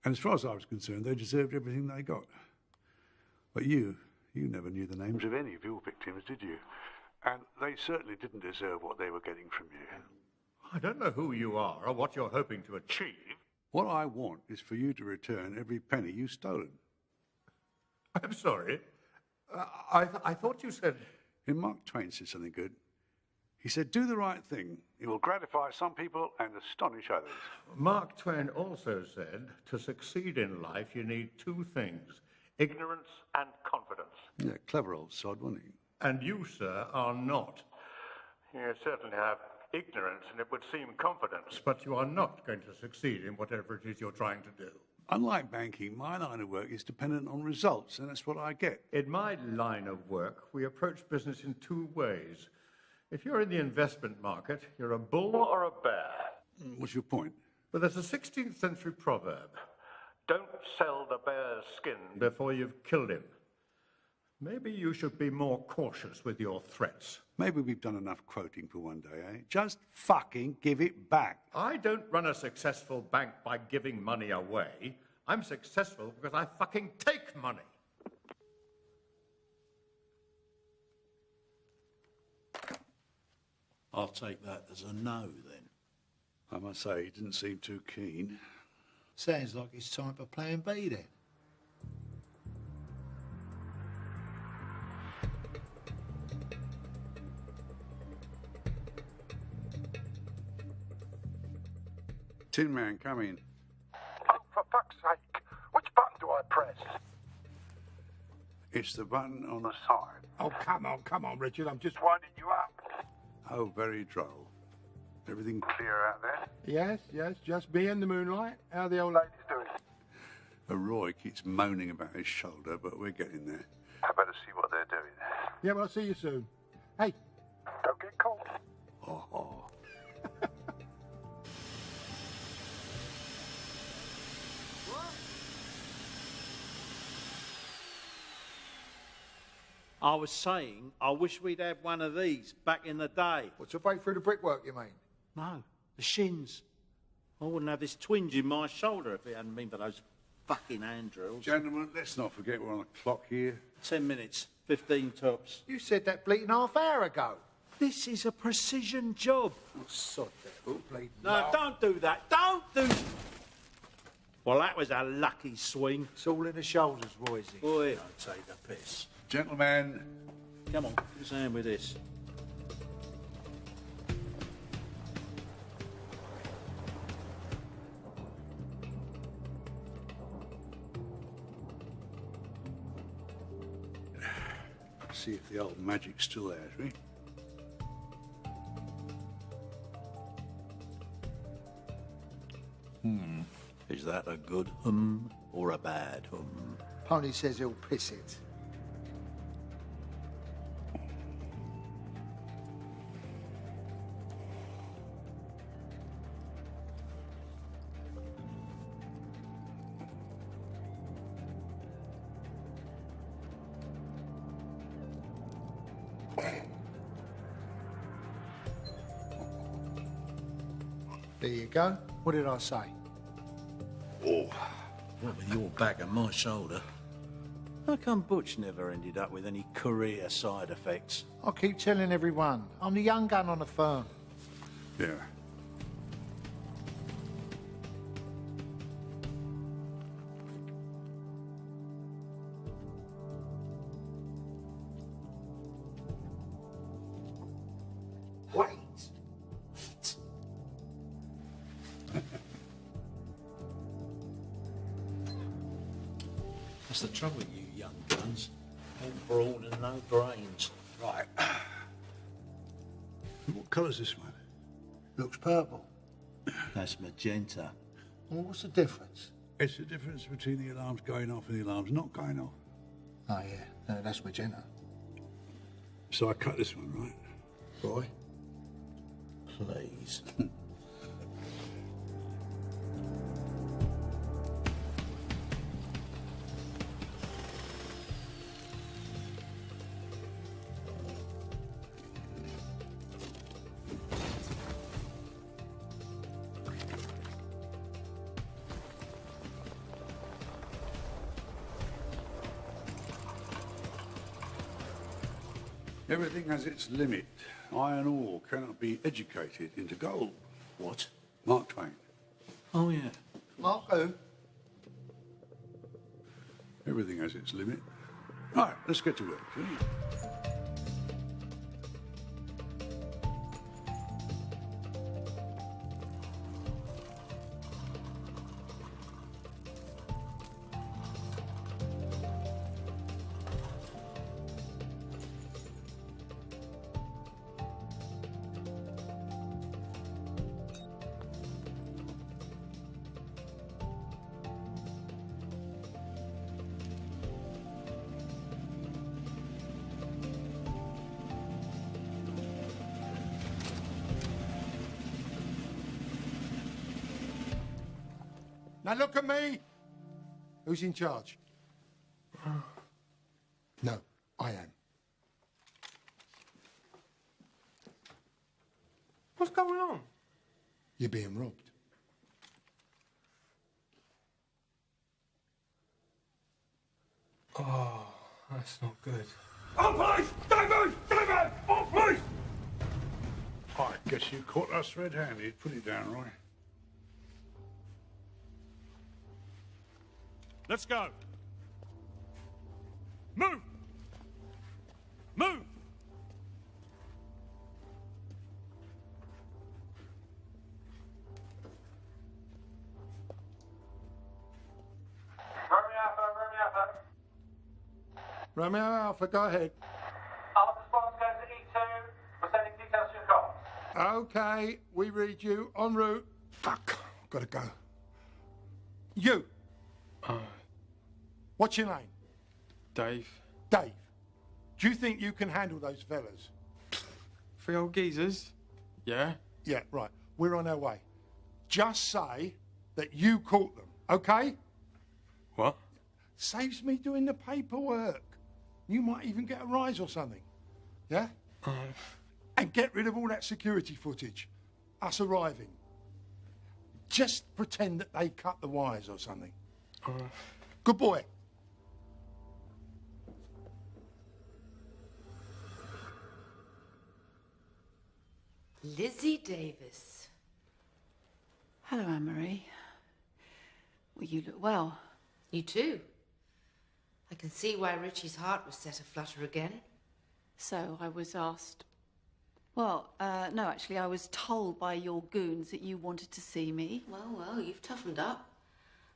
And as far as I was concerned, they deserved everything they got. But you never knew the names of any of your victims, did you? And they certainly didn't deserve what they were getting from you. I don't know who you are or what you're hoping to achieve. What I want is for you to return every penny you've stolen. I'm sorry. I thought you said... And Mark Twain said something good. He said, do the right thing. It will gratify some people and astonish others. Mark Twain also said, to succeed in life, you need two things, ignorance and confidence. Yeah, clever old sod, wasn't he? And you, sir, are not. You certainly have ignorance, and it would seem confidence, but you are not going to succeed in whatever it is you're trying to do. Unlike banking, my line of work is dependent on results, and that's what I get. In my line of work, we approach business in two ways. If you're in the investment market, you're a bull or a bear. What's your point? Well, there's a 16th century proverb. Don't sell the bear's skin before you've killed him. Maybe you should be more cautious with your threats. Maybe we've done enough quoting for one day, eh? Just fucking give it back. I don't run a successful bank by giving money away. I'm successful because I fucking take money. I'll take that as a no, then. I must say, he didn't seem too keen. Sounds like it's time for plan B, then. Tin Man, come in. Oh, for fuck's sake. Which button do I press? It's the button on the side. Oh, come on, Richard. I'm just winding you up. Oh, very droll. Everything clear out there? Yes. Just me and the moonlight. How are the old ladies doing? Roy keeps moaning about his shoulder, but we're getting there. I better see what they're doing. Yeah, well, I'll see you soon. Hey, don't get caught. Oh. I was saying, I wish we'd had one of these back in the day. What's a break through the brickwork, you mean? No, the shins. I wouldn't have this twinge in my shoulder if it hadn't been for those fucking hand drills. Gentlemen, let's not forget we're on a clock here. 10 minutes, 15 tops. You said that bleating half hour ago. This is a precision job. Oh, sod that. Oh, bleeding No, half. don't do that. Don't do... Well, that was a lucky swing. It's all in the shoulders, Royce. Boy, I'd take the piss. Gentlemen, Come on, give us a hand with this. see if the old magic's still there, shall we? Is that a good or a bad Pony says he'll piss it. There you go. What did I say? What with your back and my shoulder? How come Butch never ended up with any career side effects? I keep telling everyone, I'm the young gun on the firm. Yeah. Wait. That's the trouble with you young guns. All brawn and no brains. Right. What colour's this one? Looks purple. That's magenta. Well, what's the difference? It's the difference between the alarms going off and the alarms not going off. Oh, yeah. No, that's magenta. So I cut this one, right? Roy? Please. Everything has its limit. Iron ore cannot be educated into gold. What? Mark Twain. Oh, yeah. Mark who? Everything has its limit. Right, let's get to work, shall we? Now look at me. Who's in charge? No, I am. What's going on? You're being robbed. Oh, that's not good. On police! David! David! On police! I guess you caught us red-handed. Put it down, Roy. Let's go. Move! Move! Romeo Alpha, go ahead. Alpha response goes to E2. We're sending details to your comms. Okay, we read you. En route. Fuck, gotta go. You. What's your name? Dave. Dave. Do you think you can handle those fellas? 3 old geezers? Yeah. Yeah, right. We're on our way. Just say that you caught them, okay? What? Saves me doing the paperwork. You might even get a rise or something. Yeah? And get rid of all that security footage. Us arriving. Just pretend that they cut the wires or something. Good boy. Lizzie Davis. Hello, Anne-Marie. Well, you look well. You too. I can see why Richie's heart was set aflutter again. So I was asked... Well, no, actually, I was told by your goons that you wanted to see me. Well, you've toughened up.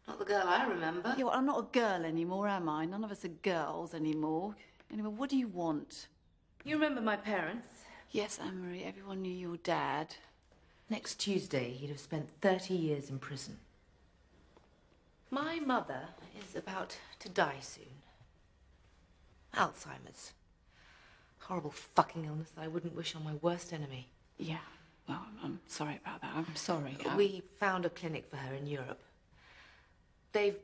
Not the girl I remember. Yeah, well, I'm not a girl anymore, am I? None of us are girls anymore. Anyway, what do you want? You remember my parents? Yes, Anne-Marie, everyone knew your dad. Next Tuesday, he'd have spent 30 years in prison. My mother is about to die soon. Alzheimer's. Horrible fucking illness that I wouldn't wish on my worst enemy. Yeah, well, I'm sorry about that. I'm sorry. We found a clinic for her in Europe. They've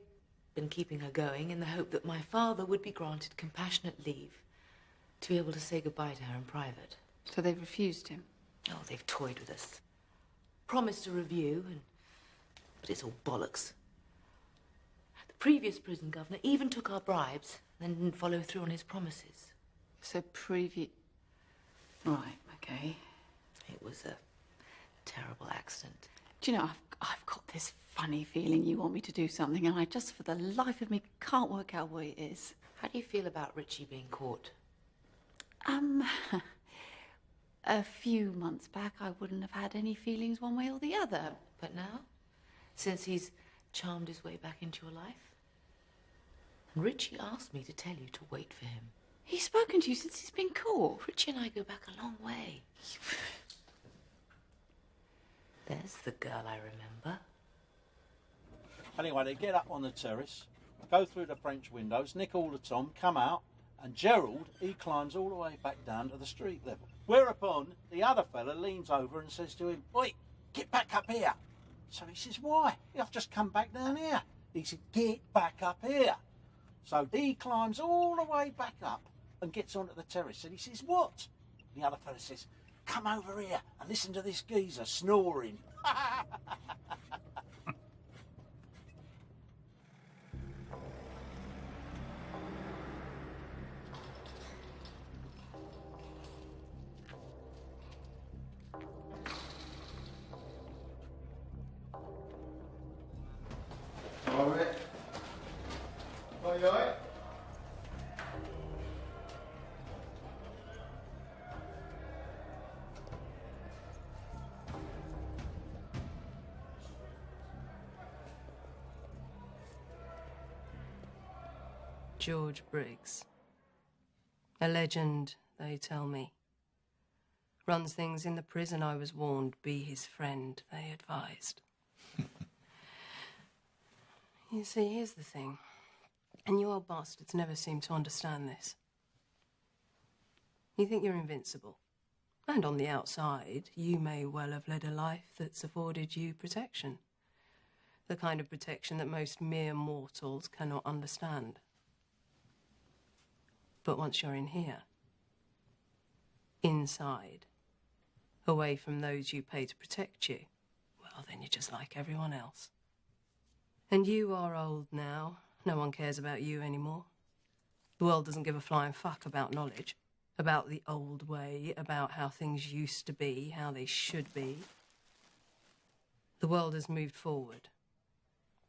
been keeping her going in the hope that my father would be granted compassionate leave to be able to say goodbye to her in private. So they've refused him? Oh, they've toyed with us. Promised a review, but it's all bollocks. The previous prison governor even took our bribes and then didn't follow through on his promises. So Right, okay. It was a terrible accident. Do you know, I've got this funny feeling you want me to do something, and I just, for the life of me, can't work out what it is. How do you feel about Richie being caught? A few months back, I wouldn't have had any feelings one way or the other. But now? Since he's charmed his way back into your life? And Richie asked me to tell you to wait for him. He's spoken to you since he's been caught. Richie and I go back a long way. There's the girl I remember. Anyway, they get up on the terrace, go through the French windows, nick all the Tom, come out, and Gerald, he climbs all the way back down to the street level. Whereupon, the other fella leans over and says to him, "Oi, get back up here." So he says, "Why? I've just come back down here." He said, "Get back up here." So he climbs all the way back up and gets onto the terrace. And he says, "What?" The other fella says, "Come over here and listen to this geezer snoring." George Briggs. A legend, they tell me. Runs things in the prison, I was warned. Be his friend, they advised. You see, here's the thing. And you old bastards never seem to understand this. You think you're invincible. And on the outside, you may well have led a life that's afforded you protection. The kind of protection that most mere mortals cannot understand. But once you're in here, inside, away from those you pay to protect you, well, then you're just like everyone else. And you are old now. No one cares about you anymore. The world doesn't give a flying fuck about knowledge, about the old way, about how things used to be, how they should be. The world has moved forward.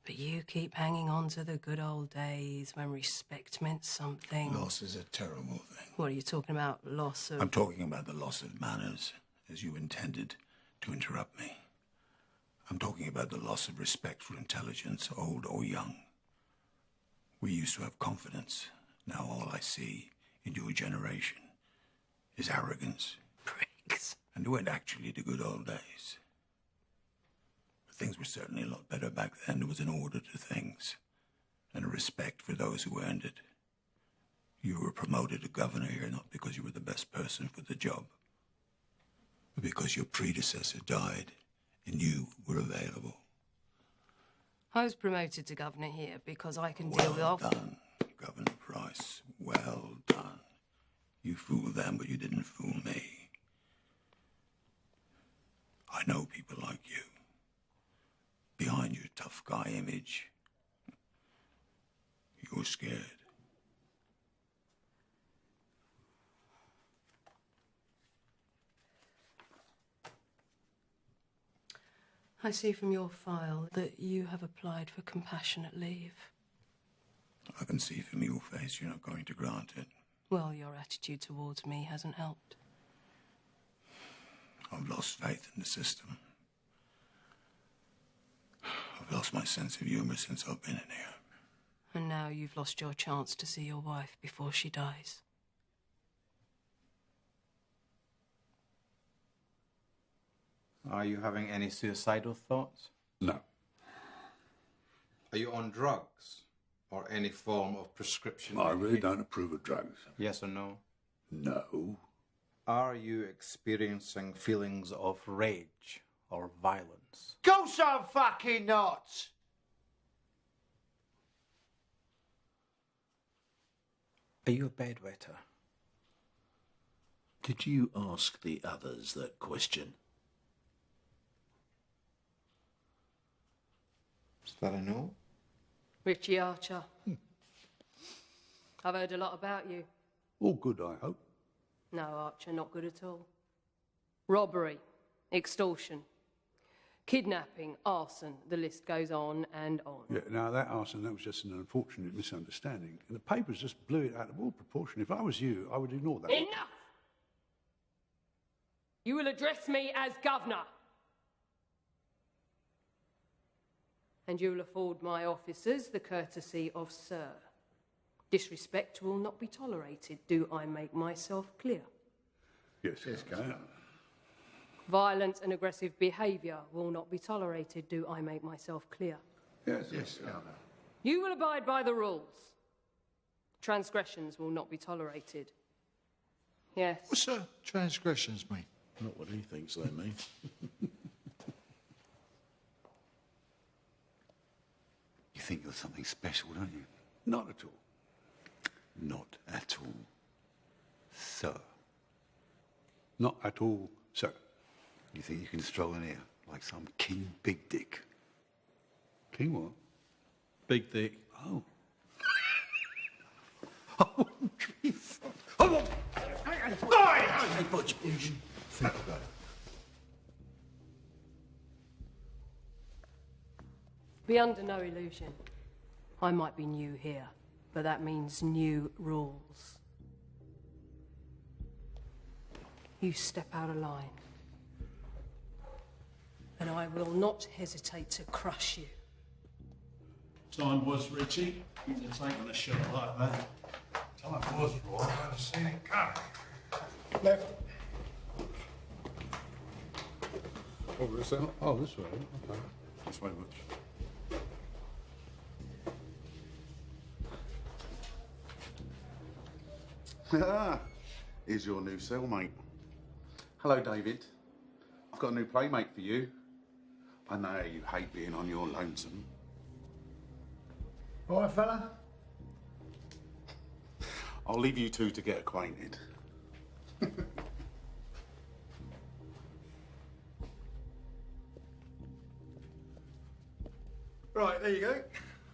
But you keep hanging on to the good old days when respect meant something. Loss is a terrible thing. What are you talking about? Loss of... I'm talking about the loss of manners, as you intended to interrupt me. I'm talking about the loss of respect for intelligence, old or young. We used to have confidence. Now all I see in your generation is arrogance. Pricks. And it weren't actually the good old days. Things were certainly a lot better back then. There was an order to things and a respect for those who earned it. You were promoted to governor here not because you were the best person for the job, but because your predecessor died and you were available. I was promoted to governor here because I can deal with... Well done, Governor Price. Well done. You fooled them, but you didn't fool me. I know people like you. Behind your tough guy image, you're scared. I see from your file that you have applied for compassionate leave. I can see from your face you're not going to grant it. Well, your attitude towards me hasn't helped. I've lost faith in the system. I've lost my sense of humour since I've been in here. And now you've lost your chance to see your wife before she dies. Are you having any suicidal thoughts? No. Are you on drugs or any form of prescription? I really don't approve of drugs. Yes or no? No. Are you experiencing feelings of rage or violence? Course I'm fucking not! Are you a bedwetter? Did you ask the others that question? Is that a no? Richie Archer. I've heard a lot about you. All good, I hope. No, Archer, not good at all. Robbery, extortion, kidnapping, arson, the list goes on and on. Yeah, now that arson, that was just an unfortunate misunderstanding. And the papers just blew it out of all proportion. If I was you, I would ignore that. Enough! You will address me as governor. And you will afford my officers the courtesy of sir. Disrespect will not be tolerated. Do I make myself clear? Yes, yes, Governor. Violent and aggressive behaviour will not be tolerated. Do I make myself clear? Yes, yes, Governor. You will abide by the rules. Transgressions will not be tolerated. Yes. What's transgressions mean? Not what he thinks they mean. You think you're something special, don't you? Not at all. Not at all, sir. Not at all, sir. You think you can stroll in here like some king big dick? King what? Big dick. Oh. Oh, Jesus. Oh, Hey, Butch. think about it. Be under no illusion. I might be new here, but that means new rules. You step out of line, and I will not hesitate to crush you. Time was, Richie, to take on a shot like that. Time was, Roy. I'd have seen it coming. Left. Over this end? Oh, this way. Okay. Thanks very much. Here's your new cellmate. Hello, David. I've got a new playmate for you. I know you hate being on your lonesome. All right, fella? I'll leave you two to get acquainted. Right, there you go.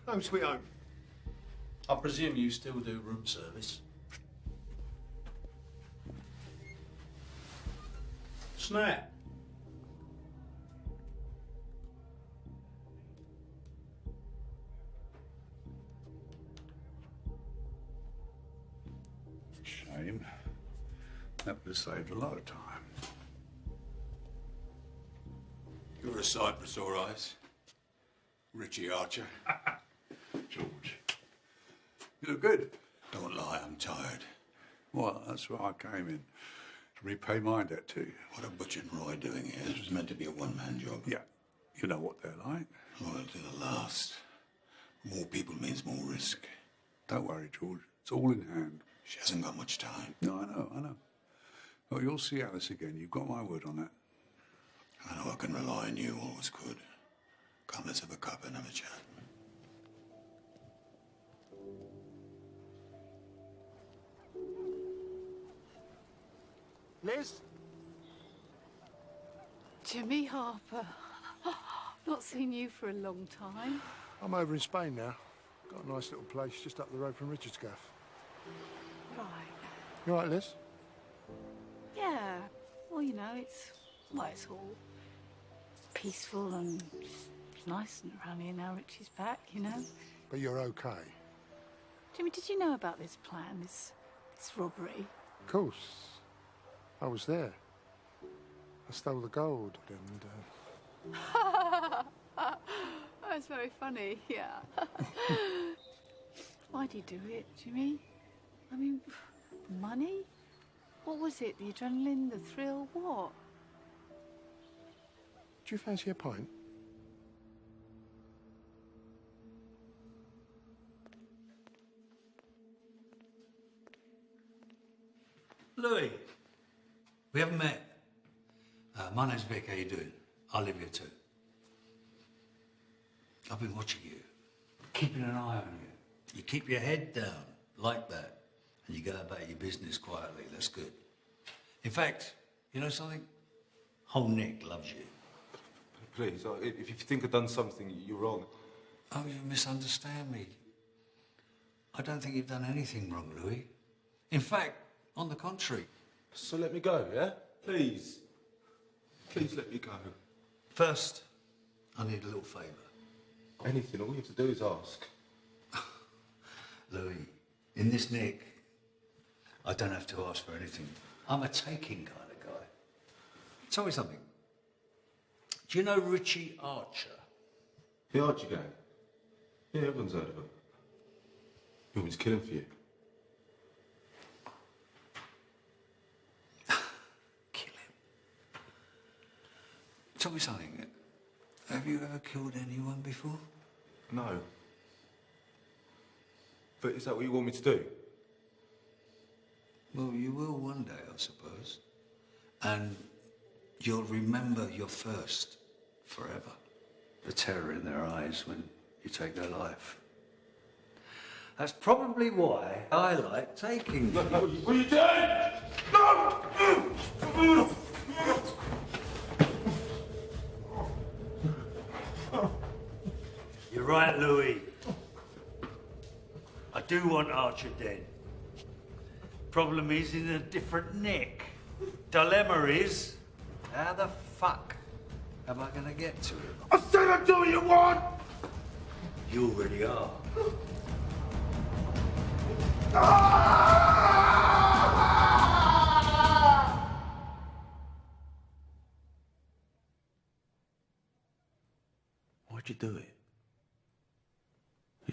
Home sweet home. I presume you still do room service. Snap. Shame. That would have saved a lot of time. You're a sight for sore eyes. Richie Archer. George. You look good. Don't lie, I'm tired. Well, that's why I came in. To repay my debt to you. What are Butch and Roy doing here? This was meant to be a one-man job. Yeah. You know what they're like. Loyal to the last. More people means more risk. Don't worry, George. It's all in hand. She hasn't got much time. No, I know. Oh, you'll see Alice again. You've got my word on that. I know I can rely on you, always could. Come, let's have a cup and have a chat. Liz? Jimmy Harper. Not seen you for a long time. I'm over in Spain now. Got a nice little place just up the road from Richard's gaff. Right. You all right, Liz? Yeah. Well, you know, it's all peaceful and it's nice and around here now Richie's back, you know. But you're okay? Jimmy, did you know about this plan, this robbery? Of course. I was there. I stole the gold and... That's very funny, yeah. Why'd you do it, Jimmy? I mean, money? What was it? The adrenaline, the thrill, what? Do you fancy a pint? Louis, we haven't met. My name's Vic. How you doing? I live here too. I've been watching you, keeping an eye on you. You keep your head down like that, and you go about your business quietly. That's good. In fact, you know something? Whole Nick loves you. Please, if you think I've done something, you're wrong. Oh, you misunderstand me. I don't think you've done anything wrong, Louis. In fact, on the contrary. So let me go, yeah? Please. Please let me go. First, I need a little favour. Anything, all you have to do is ask. Louis, in this nick, I don't have to ask for anything. I'm a taking kind of guy. Tell me something. Do you know Richie Archer? The Archer gang? Yeah, everyone's heard of him. You want me to kill him for you? Kill him? Tell me something. Have you ever killed anyone before? No. But is that what you want me to do? Well, you will one day, I suppose. And you'll remember your first forever. The terror in their eyes when you take their life. That's probably why I like taking them. What are you doing? No! You're right, Louis. I do want Archer dead. Problem is in a different nick. Dilemma is, how the fuck am I gonna get to him? I said I'd do what you want! You already are. Why'd you do it?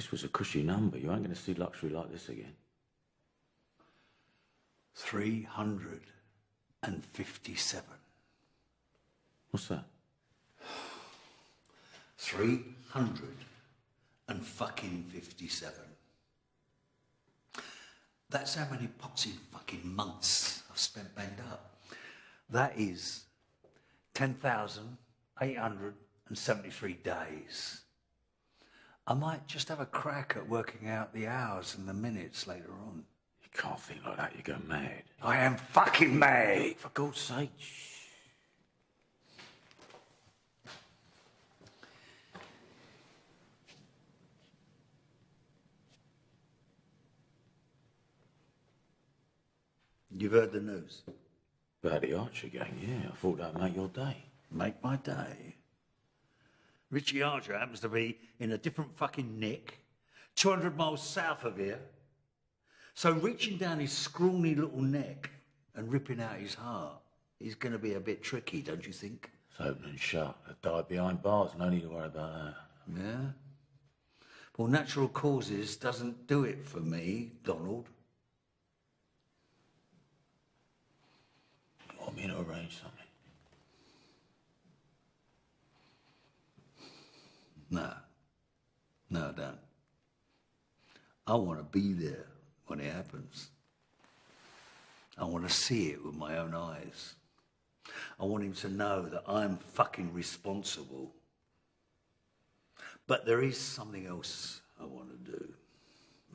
This was a cushy number. You ain't going to see luxury like this again. 357. What's that? 357. That's how many poxy fucking months I've spent banged up. That is 10,873 days. I might just have a crack at working out the hours and the minutes later on. You can't think like that. You go mad. I am fucking mad. Vic, for God's sake. You've heard the news? About the Archer gang, yeah. I thought that'd make your day. Make my day. Richie Archer happens to be in a different fucking nick, 200 miles south of here. So reaching down his scrawny little neck and ripping out his heart is going to be a bit tricky, don't you think? It's open and shut. They died behind bars. No need to worry about that. Yeah? Well, natural causes doesn't do it for me, Donald. You want me to arrange something? No, I don't. I want to be there when it happens. I want to see it with my own eyes. I want him to know that I'm fucking responsible. But there is something else I want to do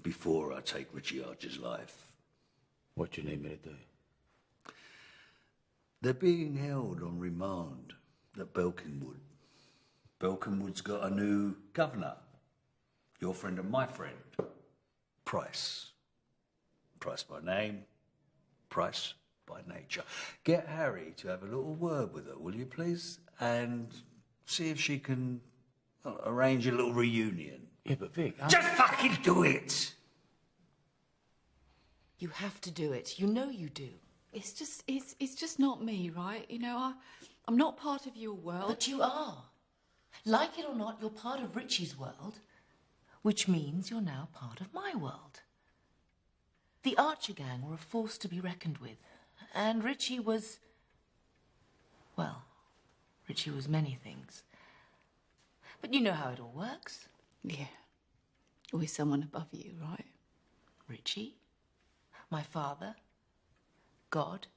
before I take Richie Archer's life. What do you need me to do? They're being held on remand at Belkinwood. Belkinwood's got a new governor. Your friend and my friend. Price. Price by name, Price by nature. Get Harry to have a little word with her, will you please? And see if she can arrange a little reunion. Yeah, but Vic... Just fucking do it! You have to do it. You know you do. It's just not me, right? You know, I'm not part of your world. But you are. Like it or not, you're part of Richie's world, which means you're now part of my world. The Archer gang were a force to be reckoned with, and Richie was... well, Richie was many things. But you know how it all works. Yeah. Always someone above you, right? Richie, my father, God.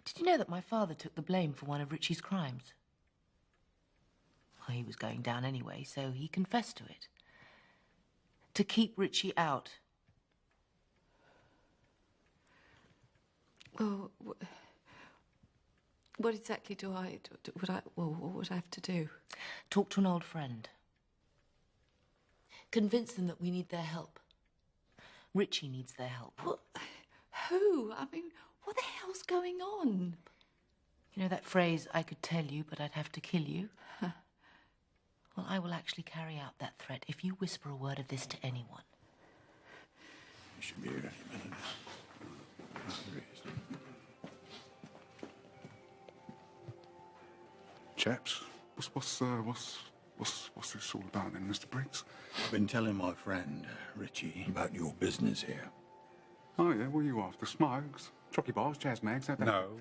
Did you know that my father took the blame for one of Richie's crimes? Well, he was going down anyway, so he confessed to it. To keep Richie out. Well, what exactly what would I have to do? Talk to an old friend. Convince them that we need their help. Richie needs their help. Well, who? I mean, what the hell's going on? You know that phrase, I could tell you, but I'd have to kill you? Huh. Well, I will actually carry out that threat if you whisper a word of this to anyone. You should be here any minute. Chaps, what's this all about then, Mr. Briggs? I've been telling my friend, Richie, about your business here. Oh, yeah, what are you after? Smokes? Jockey bars, jazz mags? No.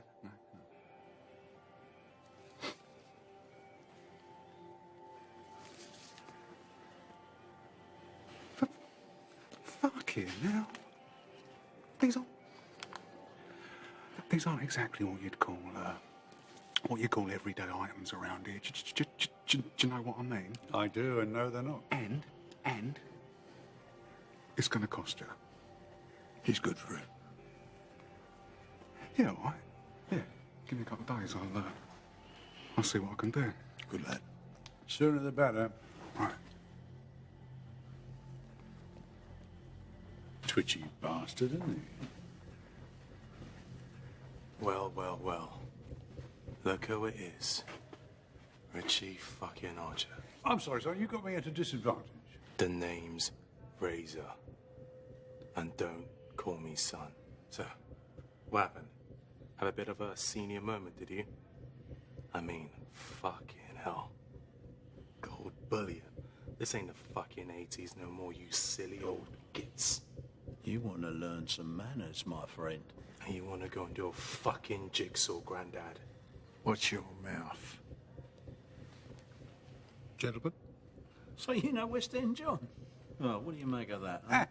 Fucking hell. These aren't exactly what you'd call everyday items around here. Do you know what I mean? I do, and no, they're not. And it's going to cost you. He's good for it. Yeah, all right. Yeah, give me a couple of days. I'll see what I can do. Good lad. Sooner the better. Right. Twitchy bastard, isn't he? Well, well, well. Look who it is. Richie fucking Archer. I'm sorry, son. You got me at a disadvantage. The name's Razor. And don't call me son. So, what happened? Have a bit of a senior moment, did you? I mean, fucking hell. Gold bullion. This ain't the fucking 80s no more, you silly old gits. You want to learn some manners, my friend. And you want to go and do a fucking jigsaw, Grandad. Watch your mouth. Gentlemen? So you know West End John? Well, what do you make of that, huh?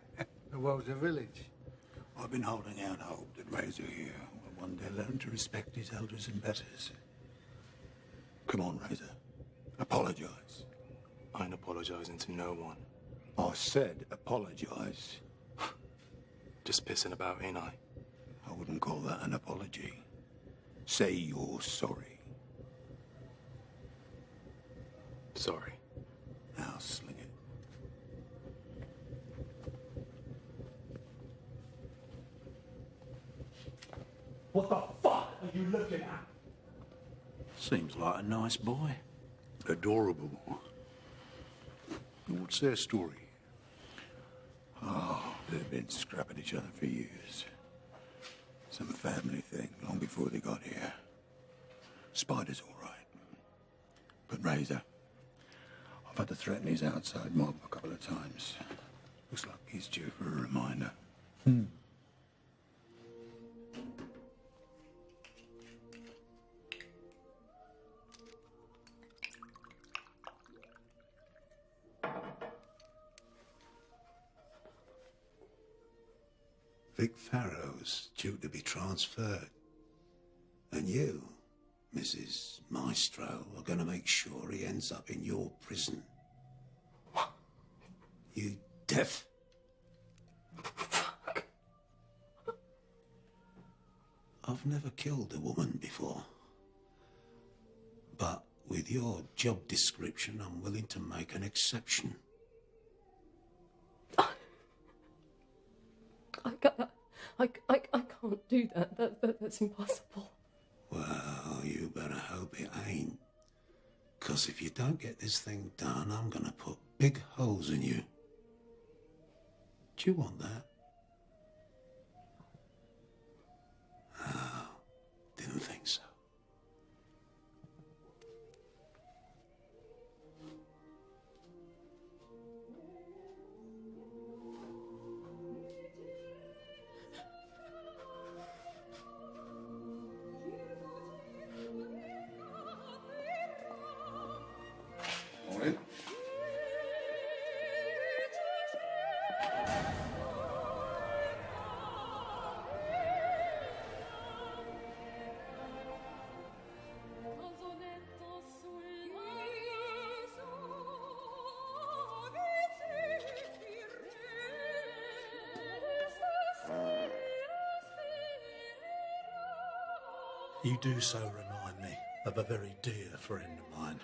The world's a village. I've been holding out hope that Razor here will one day learn to respect his elders and betters. Come on, Razor. Apologise. I ain't apologising to no one. I said apologise. Just pissing about, ain't I? I wouldn't call that an apology. Say you're sorry. Sorry. Now sling it. What the fuck are you looking at? Seems like a nice boy. Adorable. What's their story? Oh, they've been scrapping each other for years. Some family thing, long before they got here. Spider's all right. But Razor, I've had to threaten his outside mob a couple of times. Looks like he's due for a reminder. Vic Farrow's due to be transferred. And you, Mrs. Maestro, are going to make sure he ends up in your prison. You deaf? I've never killed a woman before. But with your job description, I'm willing to make an exception. I can't do that. That's impossible. Well, you better hope it ain't. 'Cause if you don't get this thing done, I'm gonna put big holes in you. Do you want that? Oh, didn't think so. Morning. You do so remind me of a very dear friend of mine.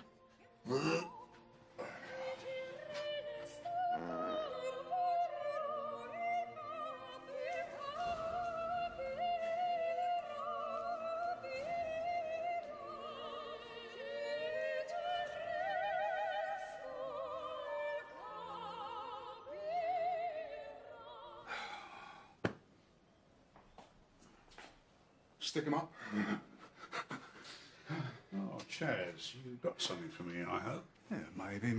Stick him up. Oh, Chaz, you've got something for me, I hope. Yeah, maybe.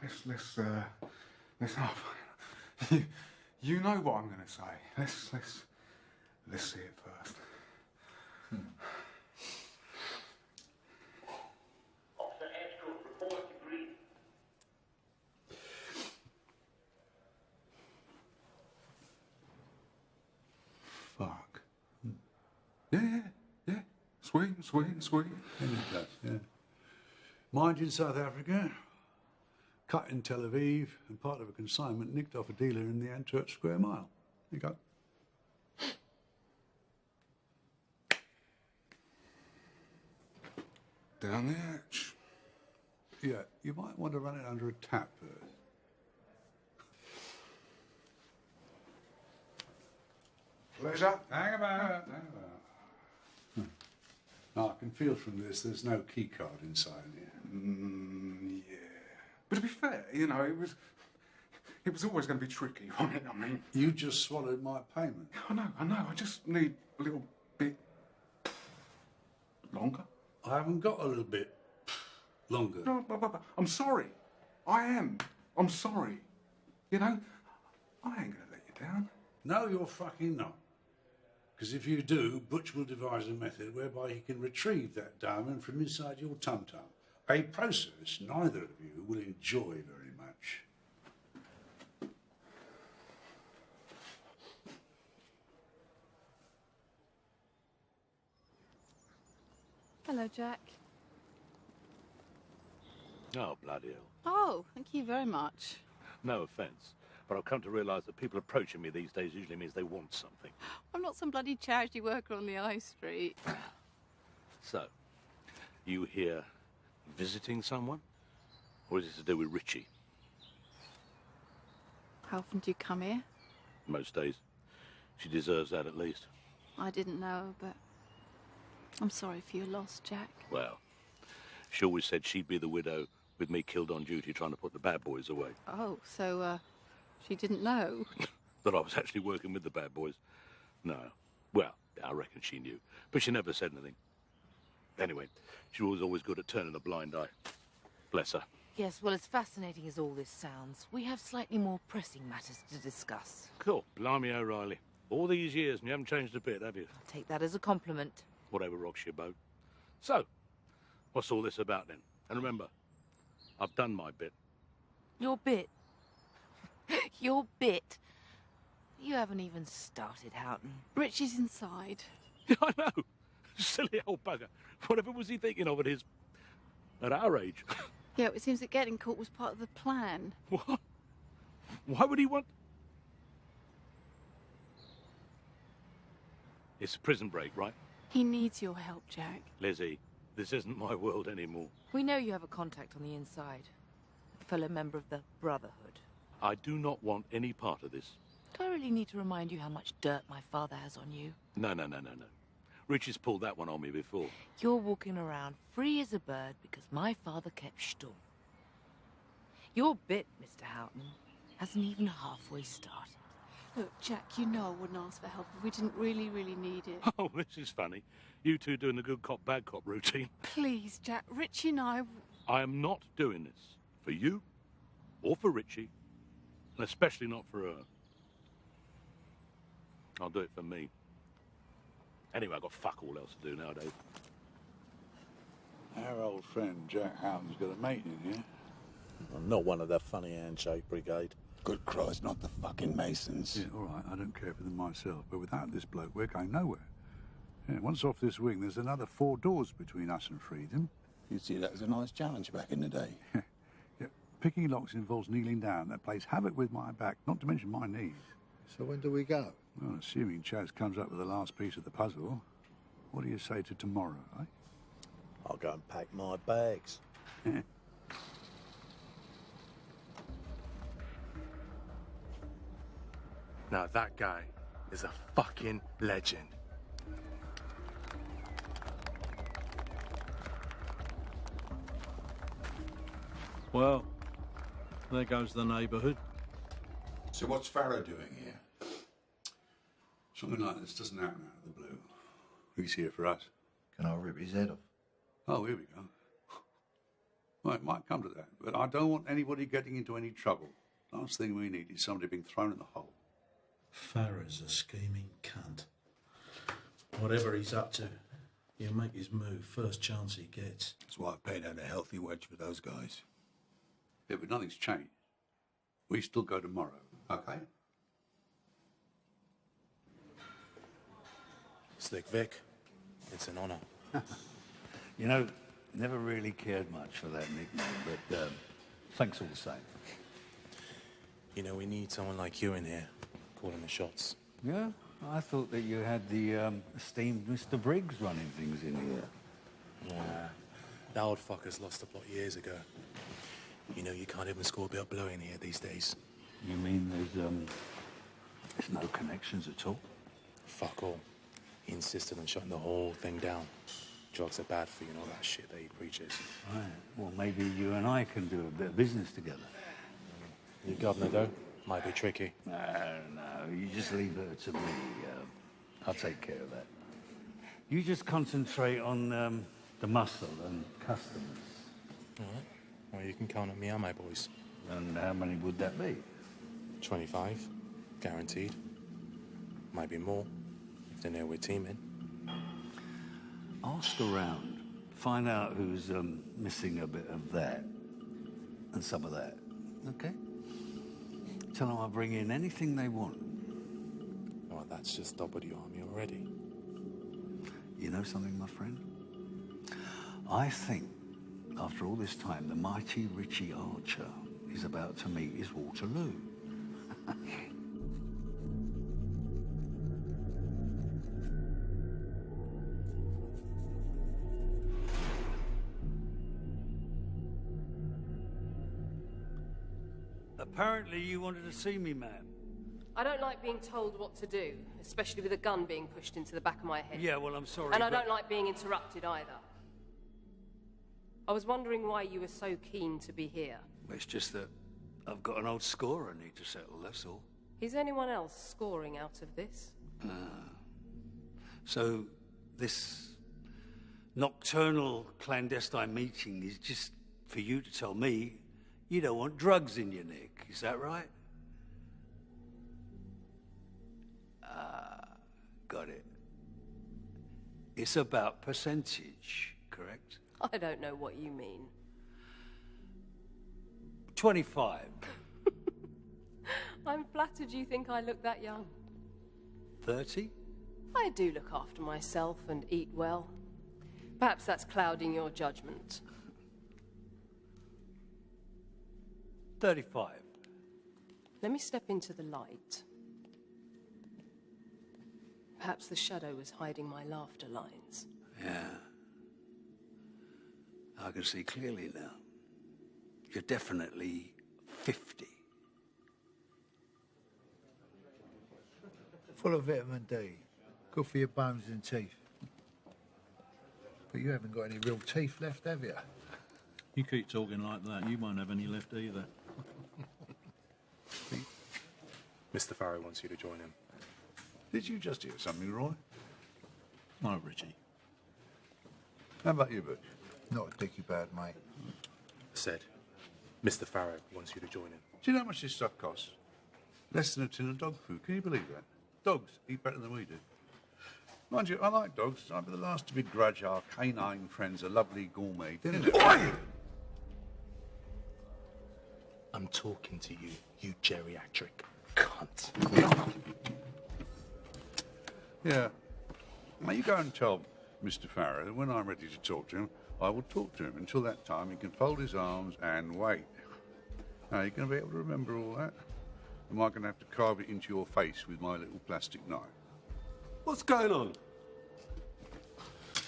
Let's you know what I'm going to say. Let's see it first. Fuck. Yeah. Sweet. Yeah. Mind in South Africa, cut in Tel Aviv, and part of a consignment nicked off a dealer in the Antwerp Square Mile. You go. Down the hatch. Yeah, you might want to run it under a tap first. Pleasure. Hang about. I can feel from this there's no key card inside here. Yeah. But to be fair, you know, it was always going to be tricky, wasn't it? I mean... You just swallowed my payment. I know. I just need a little bit... longer. I haven't got a little bit longer. No, but I'm sorry. I am. I'm sorry. You know, I ain't gonna let you down. No, you're fucking not. Because if you do, Butch will devise a method whereby he can retrieve that diamond from inside your tum-tum. A process neither of you will enjoy very much. Hello, Jack. Oh, bloody hell. Oh, thank you very much. No offence, but I've come to realise that people approaching me these days usually means they want something. I'm not some bloody charity worker on the high street. So, you here visiting someone? Or is it to do with Richie? How often do you come here? Most days. She deserves that at least. I didn't know, but I'm sorry for your loss, Jack. Well, she always said she'd be the widow with me killed on duty trying to put the bad boys away. Oh, so, she didn't know? That I was actually working with the bad boys. No. Well, I reckon she knew. But she never said anything. Anyway, she was always good at turning a blind eye. Bless her. Yes, well, as fascinating as all this sounds, we have slightly more pressing matters to discuss. Cool. Blimey O'Reilly. All these years and you haven't changed a bit, have you? I'll take that as a compliment. Whatever rocks your boat. So, what's all this about then? And remember, I've done my bit. Your bit? Your bit? You haven't even started, Houghton. Richie's inside. I know. Silly old bugger. Whatever was he thinking of at our age? Yeah, it seems that getting caught was part of the plan. What? Why would he want... It's a prison break, right? He needs your help, Jack. Lizzie, this isn't my world anymore. We know you have a contact on the inside. A fellow member of the Brotherhood. I do not want any part of this. Do I really need to remind you how much dirt my father has on you? No. Richie's pulled that one on me before. You're walking around free as a bird because my father kept stum. Your bit, Mr. Houghton, hasn't even halfway started. Look, Jack, you know I wouldn't ask for help if we didn't really need it. Oh, this is funny. You two doing the good cop, bad cop routine. Please, Jack, Richie and I am not doing this for you or for Richie, and especially not for her. I'll do it for me. Anyway, I've got fuck all else to do nowadays. Our old friend Jack Houghton's got a mate in here. I'm not one of the funny handshake brigade. Good Christ, not the fucking Masons. Yeah, all right, I don't care for them myself, but without this bloke, we're going nowhere. Yeah, once off this wing, there's another 4 doors between us and freedom. You'd see that as a nice challenge back in the day. Yeah, picking locks involves kneeling down. That plays havoc with my back, not to mention my knees. So when do we go? Well, assuming Chaz comes up with the last piece of the puzzle, what do you say to tomorrow, eh? I'll go and pack my bags. Now that guy is a fucking legend. Well, there goes the neighbourhood. So what's Farrow doing here? Something like this doesn't happen out of the blue. He's here for us. Can I rip his head off? Oh, here we go. Well, it might come to that, but I don't want anybody getting into any trouble. Last thing we need is somebody being thrown in the hole. Farrow's a scheming cunt. Whatever he's up to, he'll make his move first chance he gets. That's why I paid out a healthy wedge for those guys. Yeah, but nothing's changed. We still go tomorrow, okay? Slick Vic, it's an honour. You know, never really cared much for that nickname, but thanks all the same. You know, we need someone like you in here, calling the shots. Yeah? I thought that you had the esteemed Mr. Briggs running things in here. Yeah. That old fucker's lost the plot years ago. You know, you can't even score a bit of blow in here these days. You mean there's no connections at all? Fuck all. He insisted on shutting the whole thing down. Drugs are bad for you and all that shit that he preaches. Right. Well, maybe you and I can do a bit of business together. Your governor, though, might be tricky. No, you just leave it to me. I'll take care of that. You just concentrate on the muscle and customers. All right. Well, you can count on me and my boys. And how many would that be? 25, guaranteed. Might be more, if they know we're teaming. Ask around. Find out who's missing a bit of that and some of that, okay? Tell them I'll bring in anything they want. Oh, that's just doubled your army already. You know something, my friend? I think, after all this time, the mighty Richie Archer is about to meet his Waterloo. Apparently you wanted to see me, ma'am. I don't like being told what to do, especially with a gun being pushed into the back of my head. Yeah, well, I'm sorry, And I but- don't like being interrupted either. I was wondering why you were so keen to be here. It's just that I've got an old score I need to settle, that's all. Is anyone else scoring out of this? So, this nocturnal clandestine meeting is just for you to tell me you don't want drugs in your neck, is that right? Got it. It's about percentage, correct? I don't know what you mean. 25. I'm flattered you think I look that young. 30? I do look after myself and eat well. Perhaps that's clouding your judgment. 35. Let me step into the light. Perhaps the shadow was hiding my laughter lines. Yeah. I can see clearly now. You're definitely 50. Full of vitamin D. Good for your bones and teeth. But you haven't got any real teeth left, have you? You keep talking like that, you won't have any left either. Mr. Farrow wants you to join him. Did you just hear something, Roy? No, Richie. How about you, Butch? Not a dicky bad, mate. Said, Mr. Farrow wants you to join him. Do you know how much this stuff costs? Less than a tin of dog food. Can you believe that? Dogs eat better than we do. Mind you, I like dogs. I'd be the last to begrudge our canine friends a lovely gourmet dinner. I'm talking to you, you geriatric cunt. Yeah. Now you go and tell Mr. Farrow that when I'm ready to talk to him, I will talk to him. Until that time, he can fold his arms and wait. Now, you going to be able to remember all that? Am I going to have to carve it into your face with my little plastic knife? What's going on?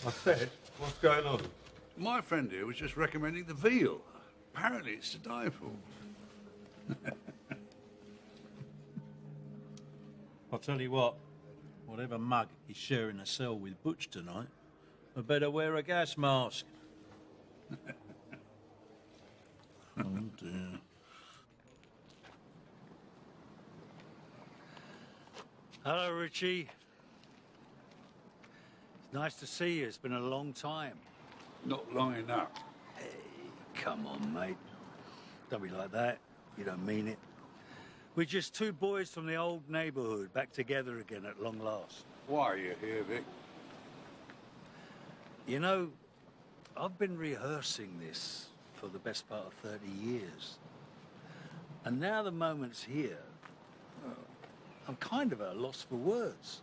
I said, what's going on? My friend here was just recommending the veal. Apparently it's to die for. I'll tell you what, whatever mug is sharing a cell with Butch tonight, I better wear a gas mask. Oh dear. Hello, Richie. It's nice to see you. It's been a long time. Not long enough. Hey, come on, mate. Don't be like that. You don't mean it. We're just two boys from the old neighborhood back together again at long last. Why are you here, Vic? You know, I've been rehearsing this for the best part of 30 years. And now the moment's here. I'm kind of at a loss for words.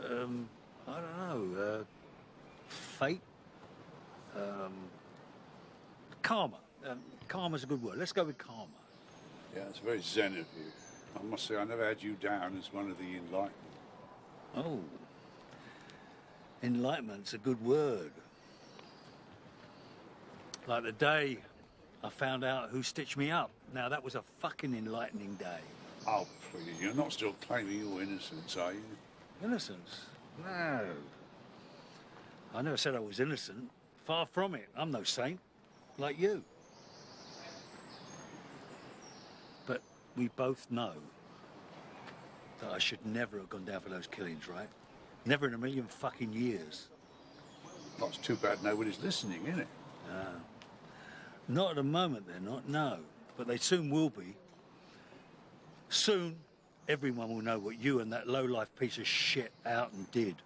I don't know, fate? Karma. Karma's a good word. Let's go with karma. Yeah, it's very zen of you. I must say, I never had you down as one of the enlightened. Oh. Enlightenment's a good word. Like the day I found out who stitched me up. Now, that was a fucking enlightening day. Oh, please, you're not still claiming your innocence, are you? Innocence? No. I never said I was innocent. Far from it. I'm no saint. Like you. But we both know that I should never have gone down for those killings, right? Never in a million fucking years. Well, it's too bad nobody's listening, isn't it? Not at the moment, they're not, no. But they soon will be. Soon, everyone will know what you and that low-life piece of shit out and did.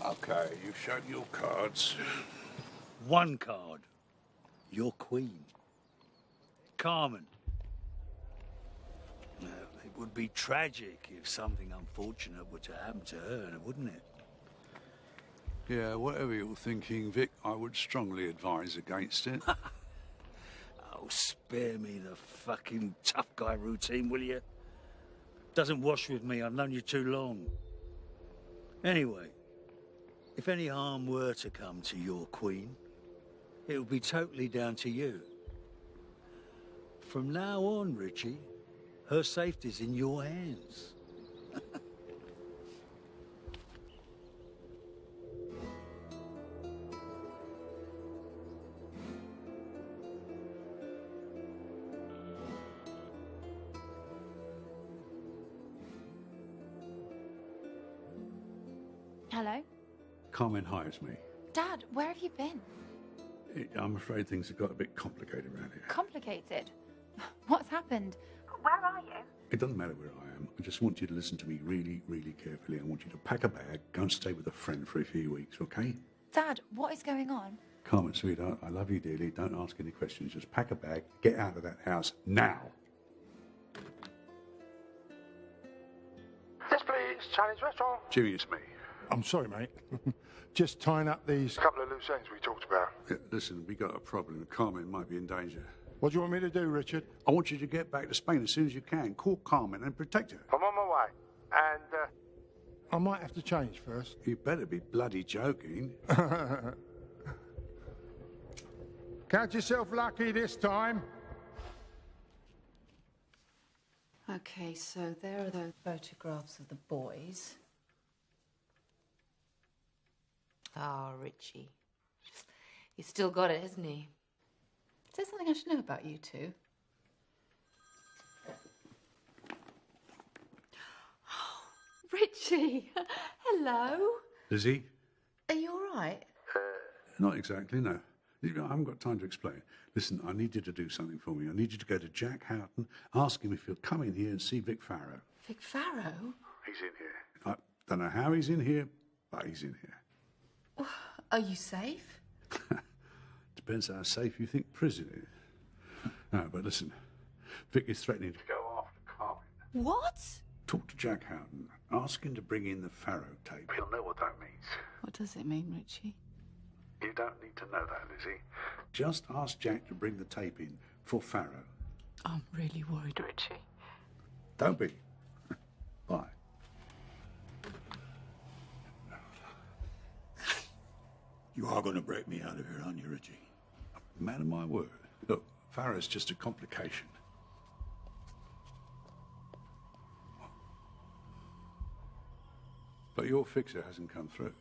Okay, you've shown your cards. One card. Your queen. Carmen. Now, it would be tragic if something unfortunate were to happen to her, wouldn't it? Yeah, whatever you're thinking, Vic, I would strongly advise against it. Oh, spare me the fucking tough guy routine, will you? Doesn't wash with me, I've known you too long. Anyway, if any harm were to come to your queen, it would be totally down to you. From now on, Richie, her safety's in your hands. Hello? Carmen hires me. Dad, where have you been? I'm afraid things have got a bit complicated around here. Complicated? What's happened? Where are you? It doesn't matter where I am. I just want you to listen to me really, really carefully. I want you to pack a bag, go and stay with a friend for a few weeks, okay? Dad, what is going on? Carmen, sweetheart, I love you dearly. Don't ask any questions. Just pack a bag, get out of that house now. Yes, please. Chinese restaurant. Jimmy, it's me. I'm sorry, mate. Just tying up these couple of loose ends we talked about. Yeah, listen, we got a problem. Carmen might be in danger. What do you want me to do, Richard? I want you to get back to Spain as soon as you can. Call Carmen and protect her. I'm on my way. And, I might have to change first. You better be bloody joking. Count yourself lucky this time. Okay, so there are the photographs of the boys. Ah, Richie. He's still got it, hasn't he? Is there something I should know about you two? Oh, Richie! Hello! Lizzie? Are you all right? Not exactly, no. I haven't got time to explain. Listen, I need you to do something for me. I need you to go to Jack Houghton, ask him if he'll come in here and see Vic Farrow. Vic Farrow? He's in here. I don't know how he's in here, but he's in here. Are you safe? Depends how safe you think prison is. No, but listen, Vic is threatening to go after Carmen. What? Talk to Jack Houghton. Ask him to bring in the Farrow tape. He'll know what that means. What does it mean, Richie? You don't need to know that, Lizzie. Just ask Jack to bring the tape in for Farrow. I'm really worried, Richie. Don't be. Bye. You are going to break me out of here, aren't you, Richie? Man of my word. Look, Farrow's just a complication. But your fixer hasn't come through.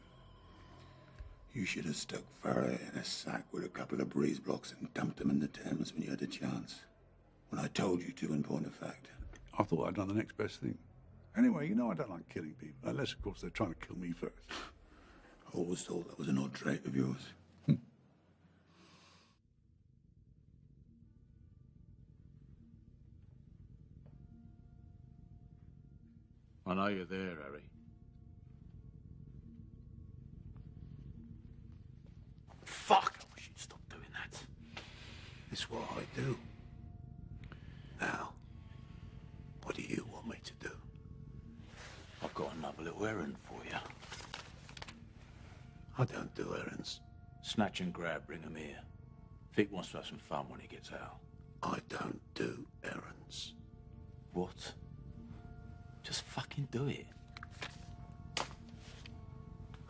You should have stuck Farrow in a sack with a couple of breeze blocks and dumped him in the Thames when you had a chance. When I told you to, in point of fact. I thought I'd done the next best thing. Anyway, you know I don't like killing people, unless, of course, they're trying to kill me first. I always thought that was an odd trait of yours. I know you're there, Harry. Fuck! I wish you'd stop doing that. It's what I do. Now, what do you want me to do? I've got another little errand for you. I don't do errands. Snatch and grab, bring him here. Vic wants to have some fun when he gets out. I don't do errands. What? Just fucking do it.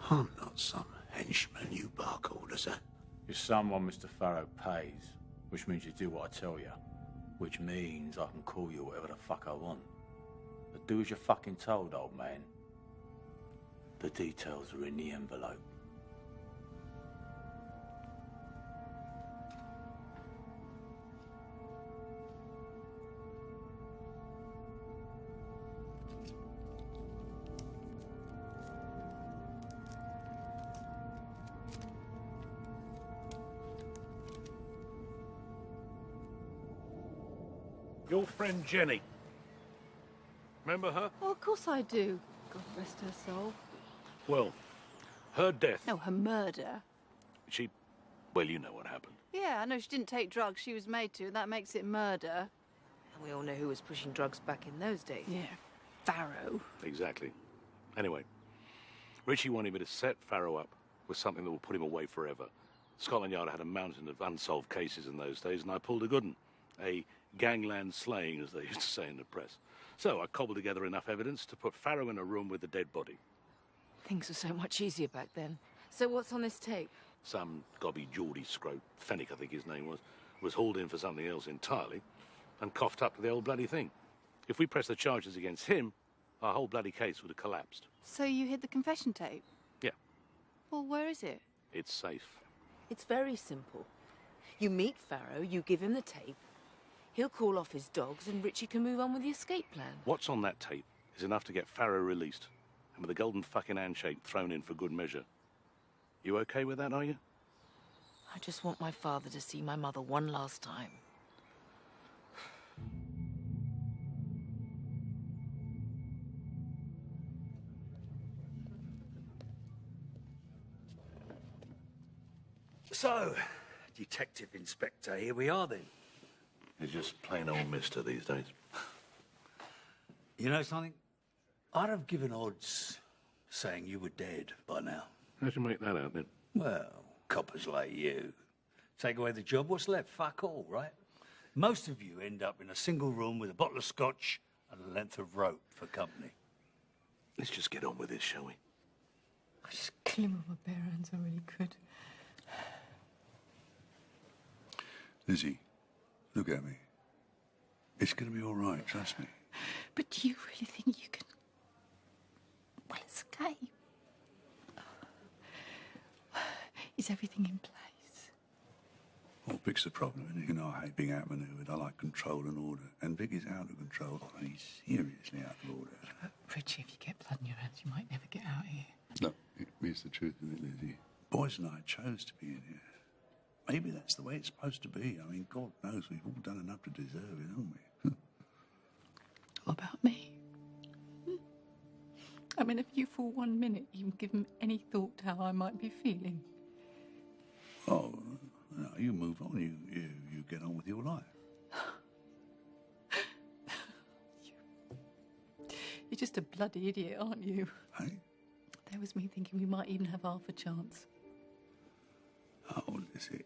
I'm not some henchman you bark orders at. You're someone Mr. Farrow pays, which means you do what I tell you. Which means I can call you whatever the fuck I want. But do as you're fucking told, old man. The details are in the envelope. Your friend Jenny. Remember her? Oh, of course I do. God rest her soul. Well, her death, No, her murder. well, you know what happened. Yeah, I know she didn't take drugs. She was made to. That makes it murder. And we all know who was pushing drugs back in those days. Yeah, Farrow. Exactly. Anyway, Richie wanted me to set Farrow up with something that will put him away forever. Scotland Yard had a mountain of unsolved cases in those days, and I pulled a good one. A gangland slaying, as they used to say in the press. So I cobbled together enough evidence to put Farrow in a room with the dead body. Things were so much easier back then. So what's on this tape? Some gobby Geordie scrope, Fennick I think his name was hauled in for something else entirely and coughed up to the old bloody thing. If we pressed the charges against him, our whole bloody case would have collapsed. So you hid the confession tape? Yeah. Well, where is it? It's safe. It's very simple. You meet Farrow, you give him the tape, he'll call off his dogs, and Richie can move on with the escape plan. What's on that tape is enough to get Farrow released, and with a golden fucking handshake thrown in for good measure. You okay with that, are you? I just want my father to see my mother one last time. So, Detective Inspector, here we are then. He's just plain old mister these days. You know something? I'd have given odds saying you were dead by now. How'd you make that out, then? Well, coppers like you. Take away the job, what's left? Fuck all, right? Most of you end up in a single room with a bottle of scotch and a length of rope for company. Let's just get on with this, shall we? I just kill him with my bare hands. I really could. Lizzie, look at me. It's going to be all right, trust me. But do you really think you can, well, escape? Is everything in place? Well, Vic's the problem, isn't it? You know, I hate being outmaneuvered. I like control and order. And Vic is out of control. He's seriously out of order. Richie, if you get blood in your hands, you might never get out of here. No, it's the truth of it, Lizzie. Boys and I chose to be in here. Maybe that's the way it's supposed to be. I mean, God knows we've all done enough to deserve it, haven't we? What about me? I mean, have you for 1 minute even given any thought to how I might be feeling? Oh, no, you move on. You get on with your life. You're just a bloody idiot, aren't you? Hey? There was me thinking we might even have half a chance. Oh, Lizzie.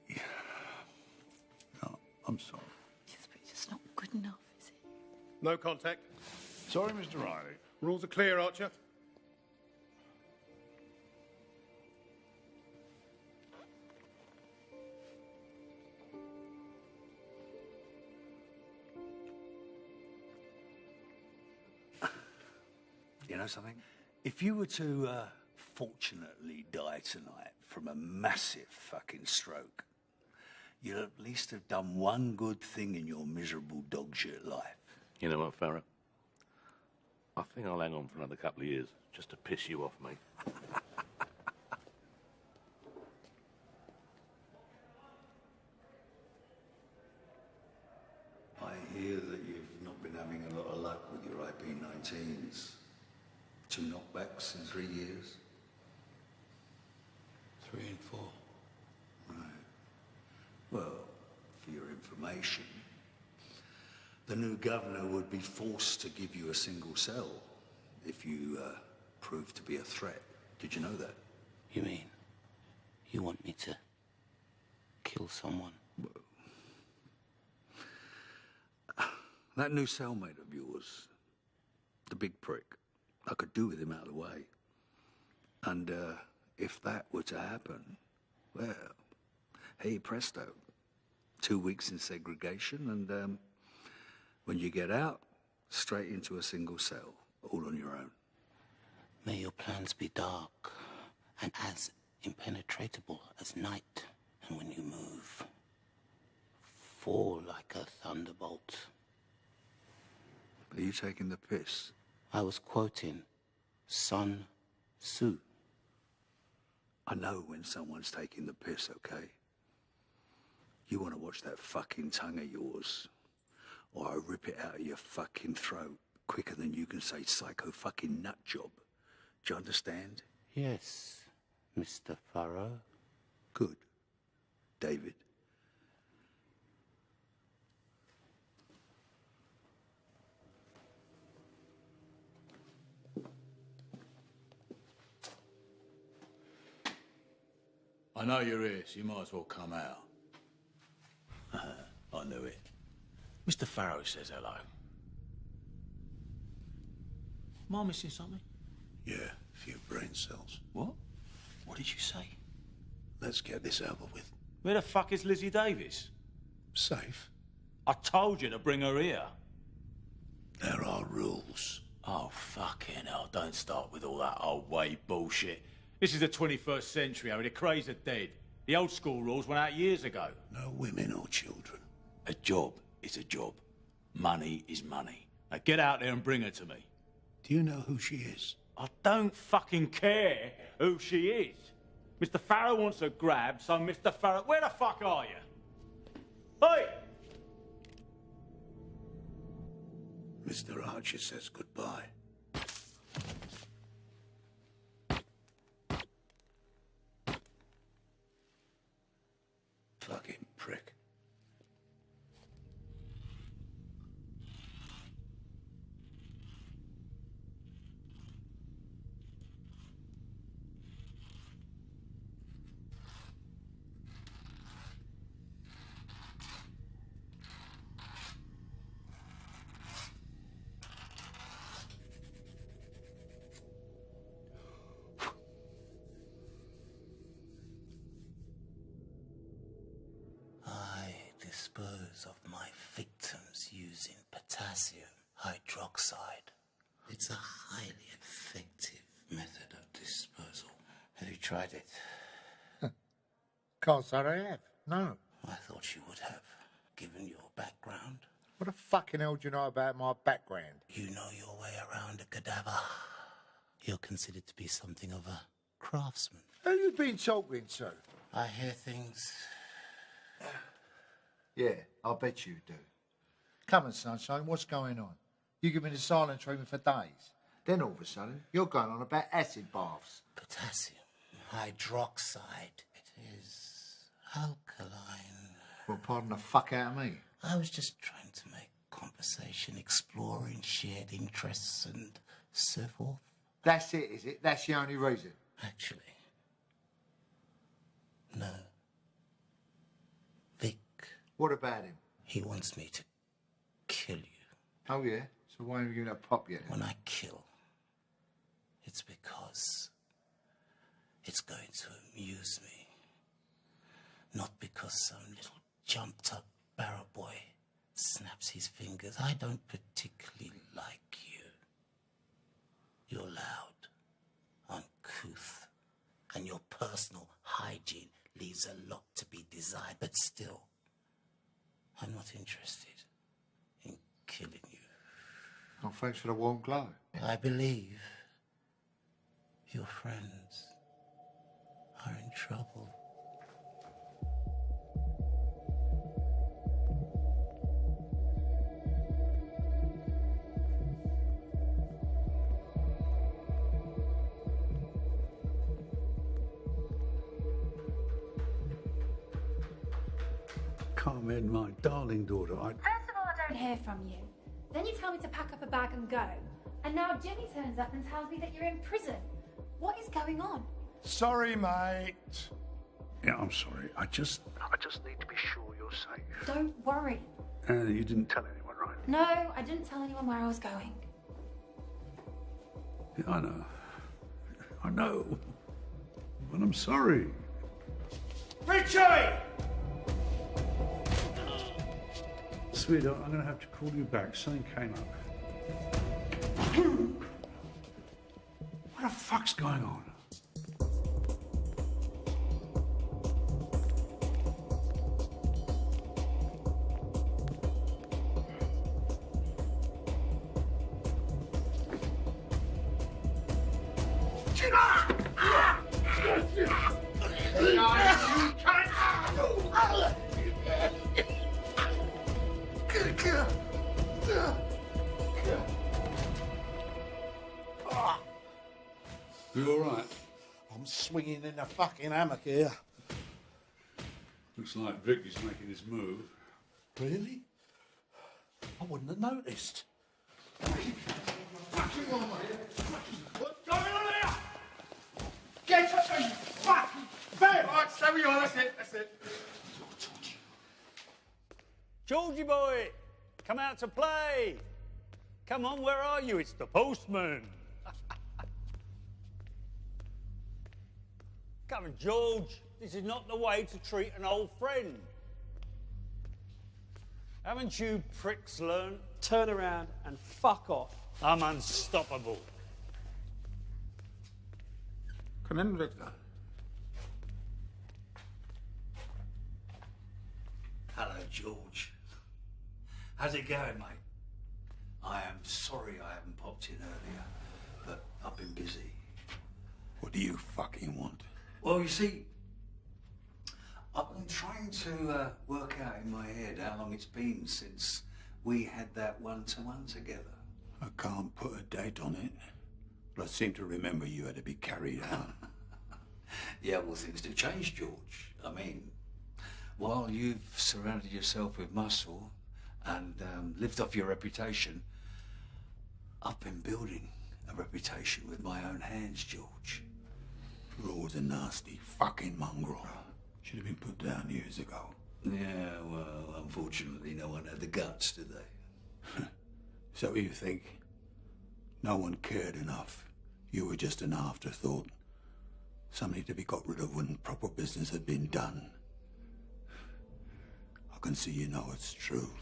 No, I'm sorry. Yes, but it's just not good enough, is it? No contact. Sorry, Mr. Riley. Rules are clear, Archer. You know something? If you were to fortunately die tonight from a massive fucking stroke, you'll at least have done one good thing in your miserable dog shit life. You know what, Farrow? I think I'll hang on for another couple of years, just to piss you off, mate. I hear that you've not been having a lot of luck with your IP-19s. 2 knockbacks in 3 years. 3 and 4. Right. Well, for your information, the new governor would be forced to give you a single cell if you prove to be a threat. Did you know that? You mean you want me to kill someone? That new cellmate of yours, the big prick, I could do with him out of the way. And if that were to happen, well, hey presto, 2 weeks in segregation, and when you get out, straight into a single cell, all on your own. May your plans be dark and as impenetrable as night, and when you move, fall like a thunderbolt. Are you taking the piss? I was quoting Sun Tzu. I know when someone's taking the piss, okay? You want to watch that fucking tongue of yours. or I rip it out of your fucking throat quicker than you can say psycho fucking nut job. Do you understand? Yes, Mr. Farrow. Good. David. I know you're here, so you might as well come out. I knew it. Mr. Farrow says hello. Am I missing something? Yeah, a few brain cells. What? What did you say? Let's get this over with. Where the fuck is Lizzie Davis? Safe. I told you to bring her here. There are rules. Oh, fucking hell, don't start with all that old way bullshit. This is the 21st century, Harry. The craze are dead. The old school rules went out years ago. No women or children. A job is a job. Money is money. Now get out there and bring her to me. Do you know who she is? I don't fucking care who she is. Mr. Farrow wants a grab, so Mr. Farrow... Where the fuck are you? Hey! Mr. Archer says goodbye. Fucking prick. Dispose of my victims using potassium hydroxide. It's a highly effective method of disposal. Have you tried it? Can't say I have. No. I thought you would have, given your background. What the fucking hell do you know about my background? You know your way around a cadaver. You're considered to be something of a craftsman. Who you been talking to? I hear things. Yeah, I'll bet you do. Come on, sunshine, what's going on? You give me the silent treatment for days. Then all of a sudden, you're going on about acid baths. Potassium hydroxide. It is alkaline. Well, pardon the fuck out of me. I was just trying to make conversation, exploring shared interests and so forth. That's it, is it? That's the only reason? Actually, no. Vic. What about him? He wants me to kill you. Oh, yeah? So why are you going to pop yet? When I kill, it's because it's going to amuse me. Not because some little jumped-up barrow boy snaps his fingers. I don't particularly like you. You're loud, uncouth, and your personal hygiene leaves a lot to be desired, but still, I'm not interested in killing you. Oh, thanks for the warm glow. I believe your friends are in trouble. Carmen, my darling daughter, First of all, I don't hear from you. Then you tell me to pack up a bag and go. And now Jenny turns up and tells me that you're in prison. What is going on? Sorry, mate. Yeah, I'm sorry. I just need to be sure you're safe. Don't worry. And you didn't tell anyone, right? No, I didn't tell anyone where I was going. Yeah, I know. I know. But I'm sorry. Richie! Sweetheart, I'm going to have to call you back. Something came up. What the fuck's going on? You all right? I'm swinging in a fucking hammock here. Looks like Vic is making his move. Really? I wouldn't have noticed. What's going on here? Get up and fucking bang! All right, stay where you are. That's it. Georgie boy, come out to play. Come on, where are you? It's the postman. Come on, George. This is not the way to treat an old friend. Haven't you pricks learned? Turn around and fuck off. I'm unstoppable. Come in, Victor. Hello, George. How's it going, mate? I am sorry I haven't popped in earlier, but I've been busy. What do you fucking want? Well, you see, I've been trying to work out in my head how long it's been since we had that one-to-one together. I can't put a date on it, but I seem to remember you had to be carried out. Yeah, well, things do change, George. I mean, while you've surrounded yourself with muscle and lived off your reputation, I've been building a reputation with my own hands, George. You're always a nasty fucking mongrel. Should have been put down years ago. Yeah, well, unfortunately, no one had the guts, did they? So you think no one cared enough? You were just an afterthought. Somebody to be got rid of when proper business had been done. I can see you know it's true.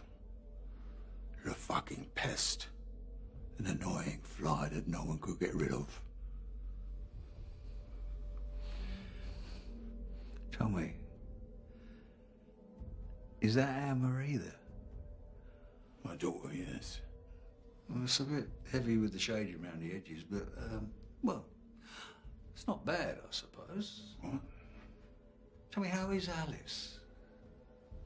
You're a fucking pest. An annoying fly that no one could get rid of. Tell me, is that Anne-Marie there? My daughter, yes. Well, it's a bit heavy with the shading around the edges, but, well, it's not bad, I suppose. What? Tell me, how is Alice?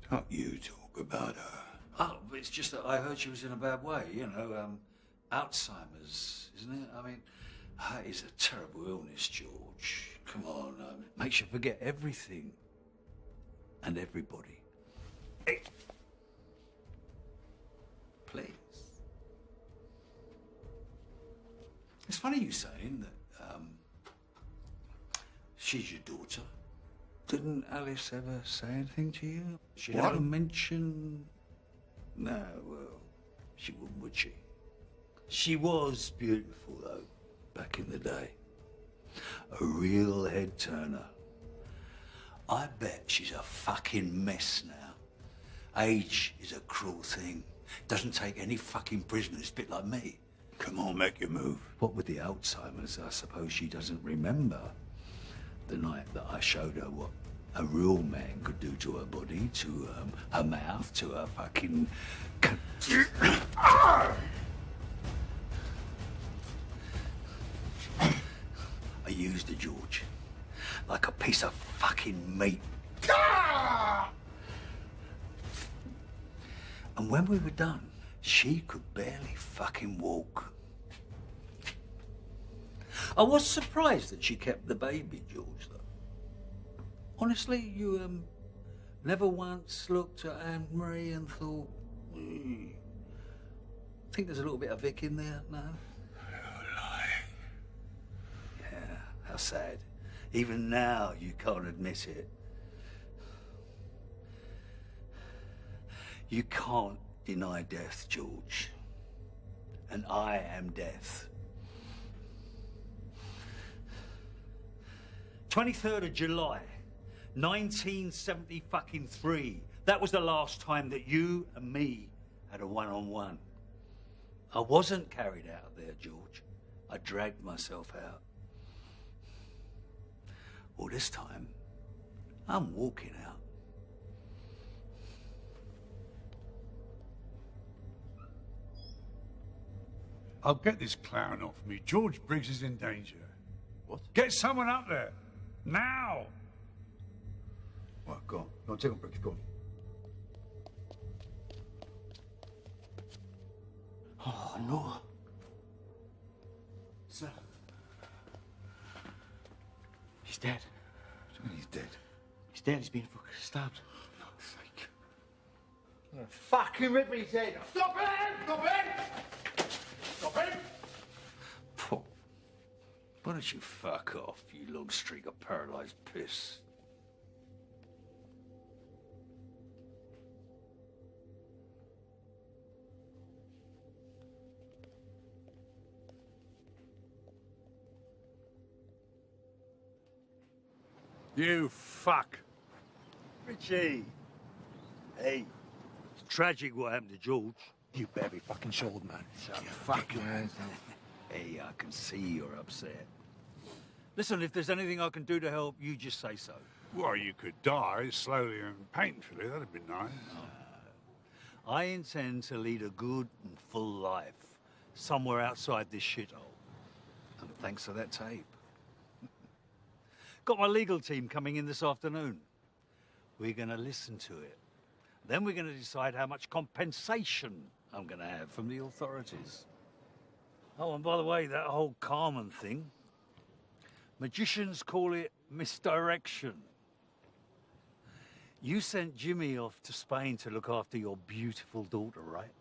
Don't you talk about her. Oh, it's just that I heard she was in a bad way, you know, Alzheimer's, isn't it? I mean, that is a terrible illness, George. Come on, makes you forget everything and everybody. Hey. Please. It's funny you saying that she's your daughter. Didn't Alice ever say anything to you? She ever mention? No, well, she wouldn't, would she? She was beautiful, though, back in the day. A real head turner. I bet she's a fucking mess now. Age is a cruel thing. Doesn't take any fucking prisoners, bit like me. Come on, make your move. What with the Alzheimer's, I suppose she doesn't remember the night that I showed her what a real man could do to her body, to her mouth, to her fucking... I used her, George, like a piece of fucking meat. And when we were done, she could barely fucking walk. I was surprised that she kept the baby, George, though. Honestly, you never once looked at Anne-Marie and thought, think there's a little bit of Vic in there? No? Yeah, how sad. Even now, you can't admit it. You can't deny death, George. And I am death. 23rd of July, 1973. That was the last time that you and me had a one-on-one. I wasn't carried out there, George. I dragged myself out. Well, this time, I'm walking out. I'll get this clown off me. George Briggs is in danger. What? Get someone up there. Now! Well, go on. Go on, take on, Briggs, go on. Oh, no. Sir. He's dead. He's dead. He's dead. He's been fucking stabbed. Fucking rip his head off. Stop him! Stop him! Stop him! Pooh. Why don't you fuck off, you long streak of paralysed piss? You fuck. Richie! Hey, it's tragic what happened to George. You better be fucking sure, man. Shut You fuck fucking your hands Hey, I can see you're upset. Listen, if there's anything I can do to help, you just say so. Well, you could die slowly and painfully. That'd be nice. I intend to lead a good and full life somewhere outside this shithole. And thanks for that tape. Got my legal team coming in this afternoon. We're going to listen to it. Then we're going to decide how much compensation I'm going to have from the authorities. Oh, and by the way, that whole Carmen thing, magicians call it misdirection. You sent Jimmy off to Spain to look after your beautiful daughter, right?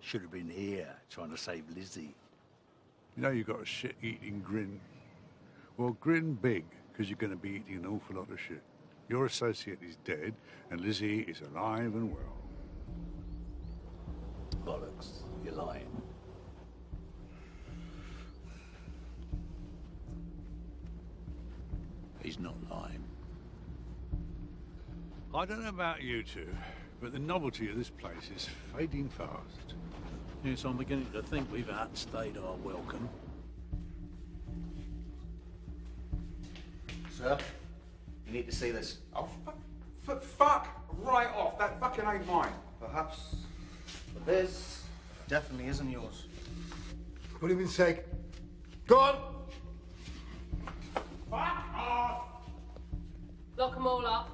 Should have been here trying to save Lizzie. You know you've got a shit-eating grin. Well, grin big, because you're going to be eating an awful lot of shit. Your associate is dead, and Lizzie is alive and well. Bollocks, you're lying. He's not lying. I don't know about you two, but the novelty of this place is fading fast. Yes, I'm beginning to think we've outstayed our welcome. Sir, you need to see this. Oh, fuck right off. That fucking ain't mine. Perhaps, but this definitely isn't yours. Put him in seg. Go on! Fuck off! Lock them all up.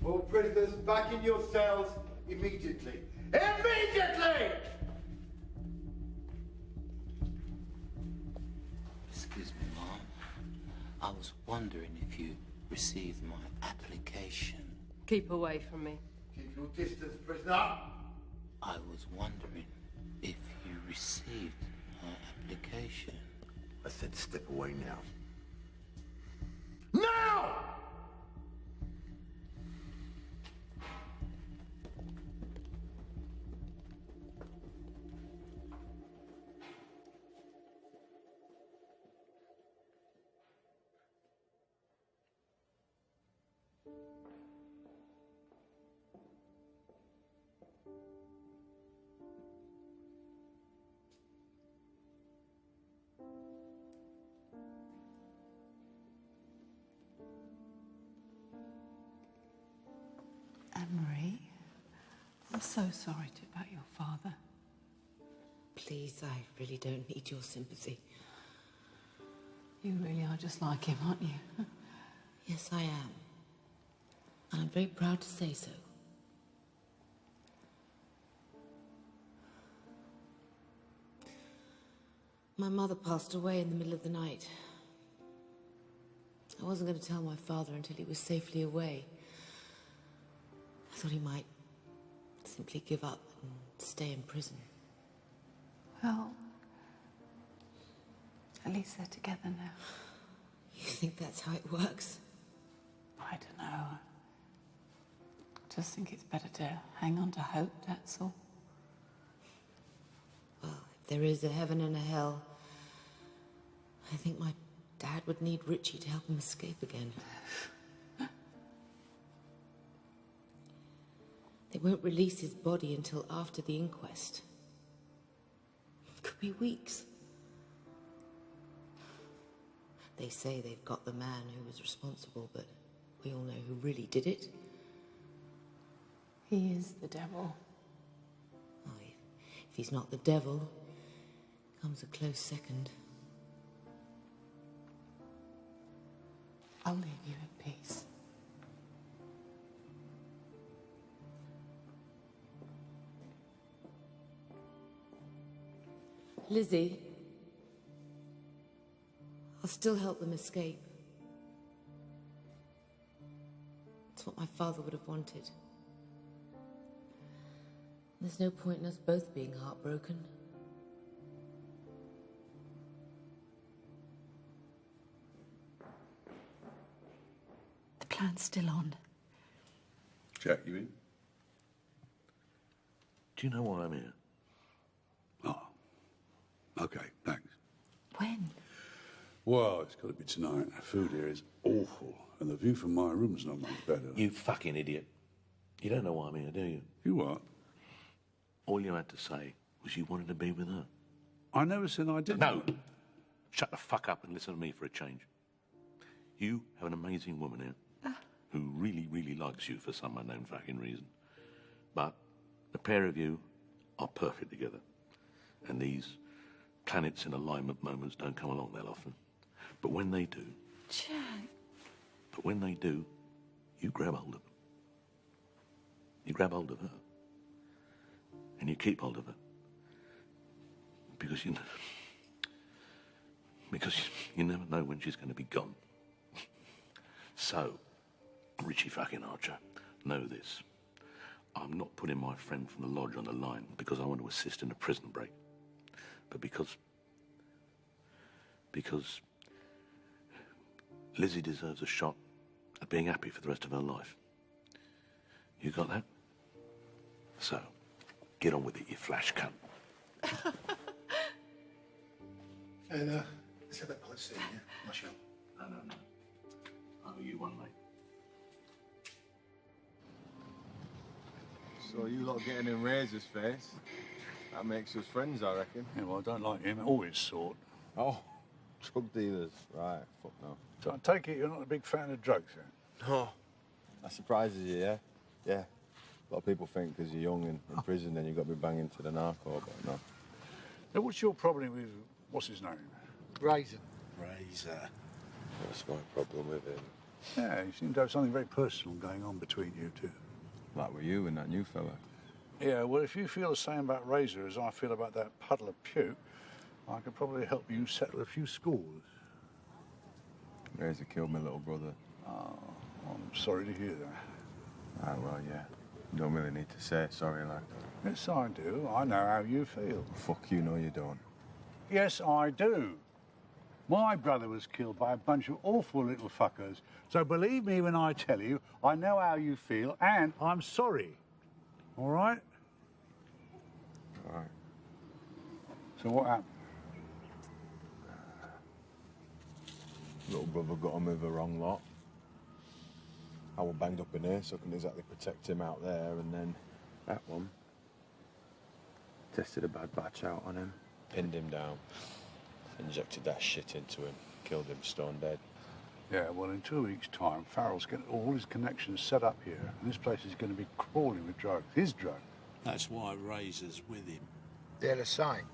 All prisoners back in your cells immediately. Immediately! Excuse me, Mom. I was wondering if you received my application. Keep away from me. Keep your distance, prisoner. I was wondering if you received my application. I said step away now. Now! Anne-Marie, I'm so sorry about your father. Please, I really don't need your sympathy. You really are just like him, aren't you? Yes, I am. And I'm very proud to say so. My mother passed away in the middle of the night. I wasn't going to tell my father until he was safely away. I thought he might simply give up and stay in prison. Well, at least they're together now. You think that's how it works? I don't know. I just think it's better to hang on to hope, that's all. Well, if there is a heaven and a hell, I think my dad would need Richie to help him escape again. They won't release his body until after the inquest. It could be weeks. They say they've got the man who was responsible, but we all know who really did it. He is the devil. Oh, if he's not the devil, comes a close second. I'll leave you in peace. Lizzie, I'll still help them escape. It's what my father would have wanted. There's no point in us both being heartbroken. The plan's still on. Jack, you in? Do you know why I'm here? Oh. OK, thanks. When? Well, it's got to be tonight. The food here is awful, and the view from my room's not much better. You fucking idiot. You don't know why I'm here, do you? You what? All you had to say was you wanted to be with her. I never said I didn't. No! Shut the fuck up and listen to me for a change. You have an amazing woman here who really, really likes you for some unknown fucking reason. But the pair of you are perfect together. And these planets in alignment moments don't come along that often. But when they do... Jack. But when they do, you grab hold of them. You grab hold of her. And you keep hold of her. Because you never know when she's going to be gone. So, Richie fucking Archer, know this. I'm not putting my friend from the lodge on the line because I want to assist in a prison break. But because Lizzie deserves a shot at being happy for the rest of her life. You got that? So, get on with it, you flash cunt. And, let's have that pint soon, yeah? Marshall. No. I owe you one, mate. So you lot getting in Razor's face? That makes us friends, I reckon. Yeah, well, I don't like him or his sort. Oh, drug dealers. Right, fuck no. So I take it you're not a big fan of drugs, then? Oh, that surprises you, yeah? Yeah. A lot of people think because you're young and in prison, then you've got to be banging to the narco, but no. Now, what's your problem with, what's his name? Razor. Razor. What's my problem with him? Yeah, you seem to have something very personal going on between you two. Like with you and that new fella. Yeah, well, if you feel the same about Razor as I feel about that puddle of puke, I could probably help you settle a few scores. Razor killed my little brother. Oh, I'm sorry to hear that. Ah, well, yeah. You don't really need to say sorry like that. Yes, I do. I know how you feel. Fuck you, no you don't. Yes, I do. My brother was killed by a bunch of awful little fuckers. So believe me when I tell you, I know how you feel, and I'm sorry. All right? All right. So what happened? Little brother got him with the wrong lot. I was banged up in here, so I couldn't exactly protect him out there, and then that one tested a bad batch out on him, pinned him down, injected that shit into him, killed him stone dead. Yeah, well, in 2 weeks' time, Farrell's getting all his connections set up here, and this place is going to be crawling with drugs. His drug. That's why Razor's with him. They're the same.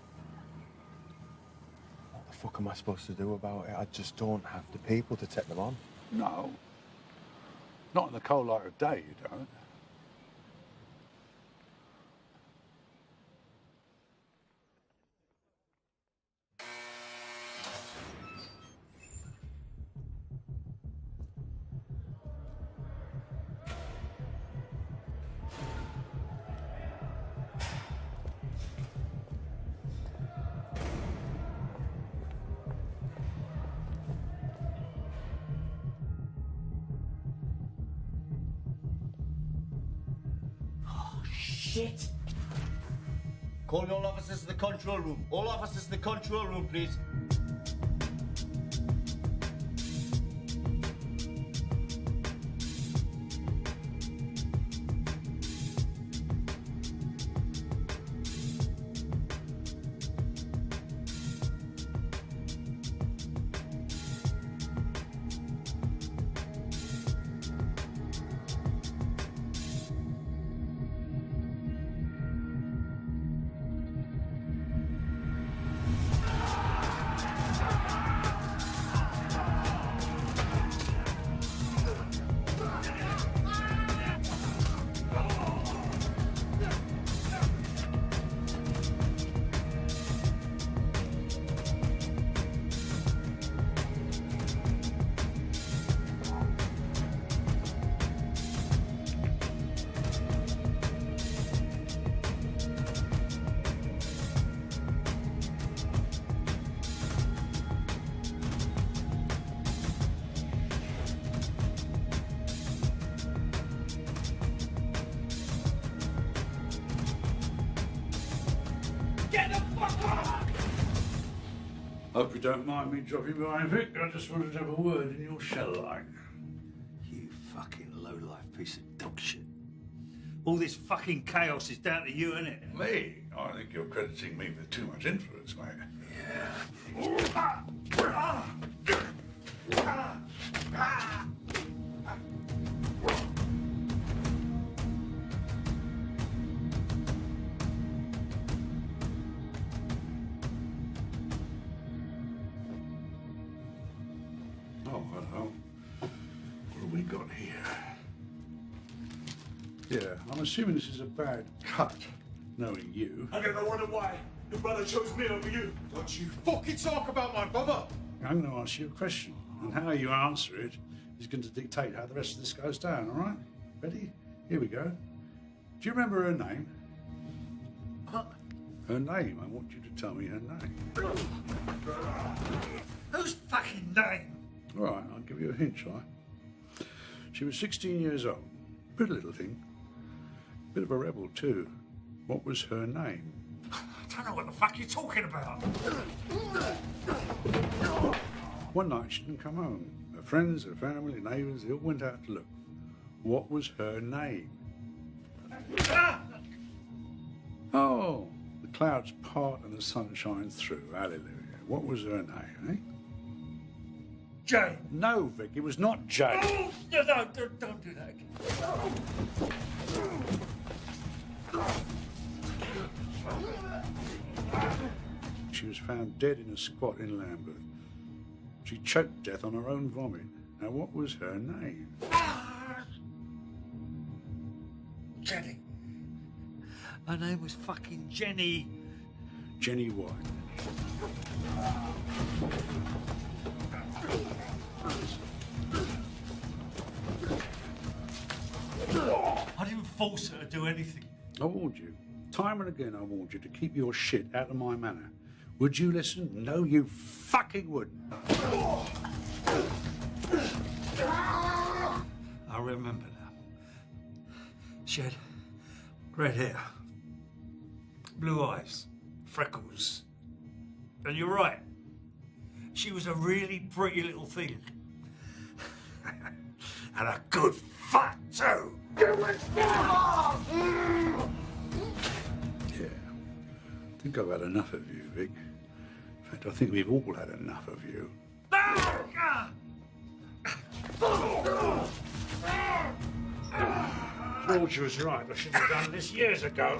What the fuck am I supposed to do about it? I just don't have the people to take them on. No. Not in the cold light of day, you don't. Shit. Call all officers to the control room. All officers to the control room, please. Hope you don't mind me dropping by, Vic. I just wanted to have a word in your shell line. You fucking low-life piece of dog shit. All this fucking chaos is down to you, innit? Me? I think you're crediting me with too much influence, mate. Oh, hello. What have we got here? Yeah, I'm assuming this is a bad cut, knowing you. I never wonder why your brother chose me over you. Don't you fucking talk about my brother. I'm going to ask you a question, and how you answer it is going to dictate how the rest of this goes down, all right? Ready? Here we go. Do you remember her name? What? Her name. I want you to tell me her name. Whose fucking name? All right, I'll give you a hint, shall I? She was 16 years old. Pretty little thing. Bit of a rebel, too. What was her name? I don't know what the fuck you're talking about. One night she didn't come home. Her friends, her family, neighbours, they all went out to look. What was her name? Oh, the clouds part and the sun shines through. Hallelujah. What was her name, eh? Jane. No, Vic, it was not Jane. Oh, no, don't do that again. She was found dead in a squat in Lambeth. She choked death on her own vomit. Now, what was her name? Jenny. Her name was fucking Jenny. Jenny White. I didn't force her to do anything. I warned you. Time and again I warned you to keep your shit out of my manor. Would you listen? No, you fucking wouldn't. I remember now. She had red hair, blue eyes, freckles. And you're right. She was a really pretty little thing. And a good fuck, too. Yeah. I think I've had enough of you, Vic. In fact, I think we've all had enough of you. George was right. I should have done this years ago.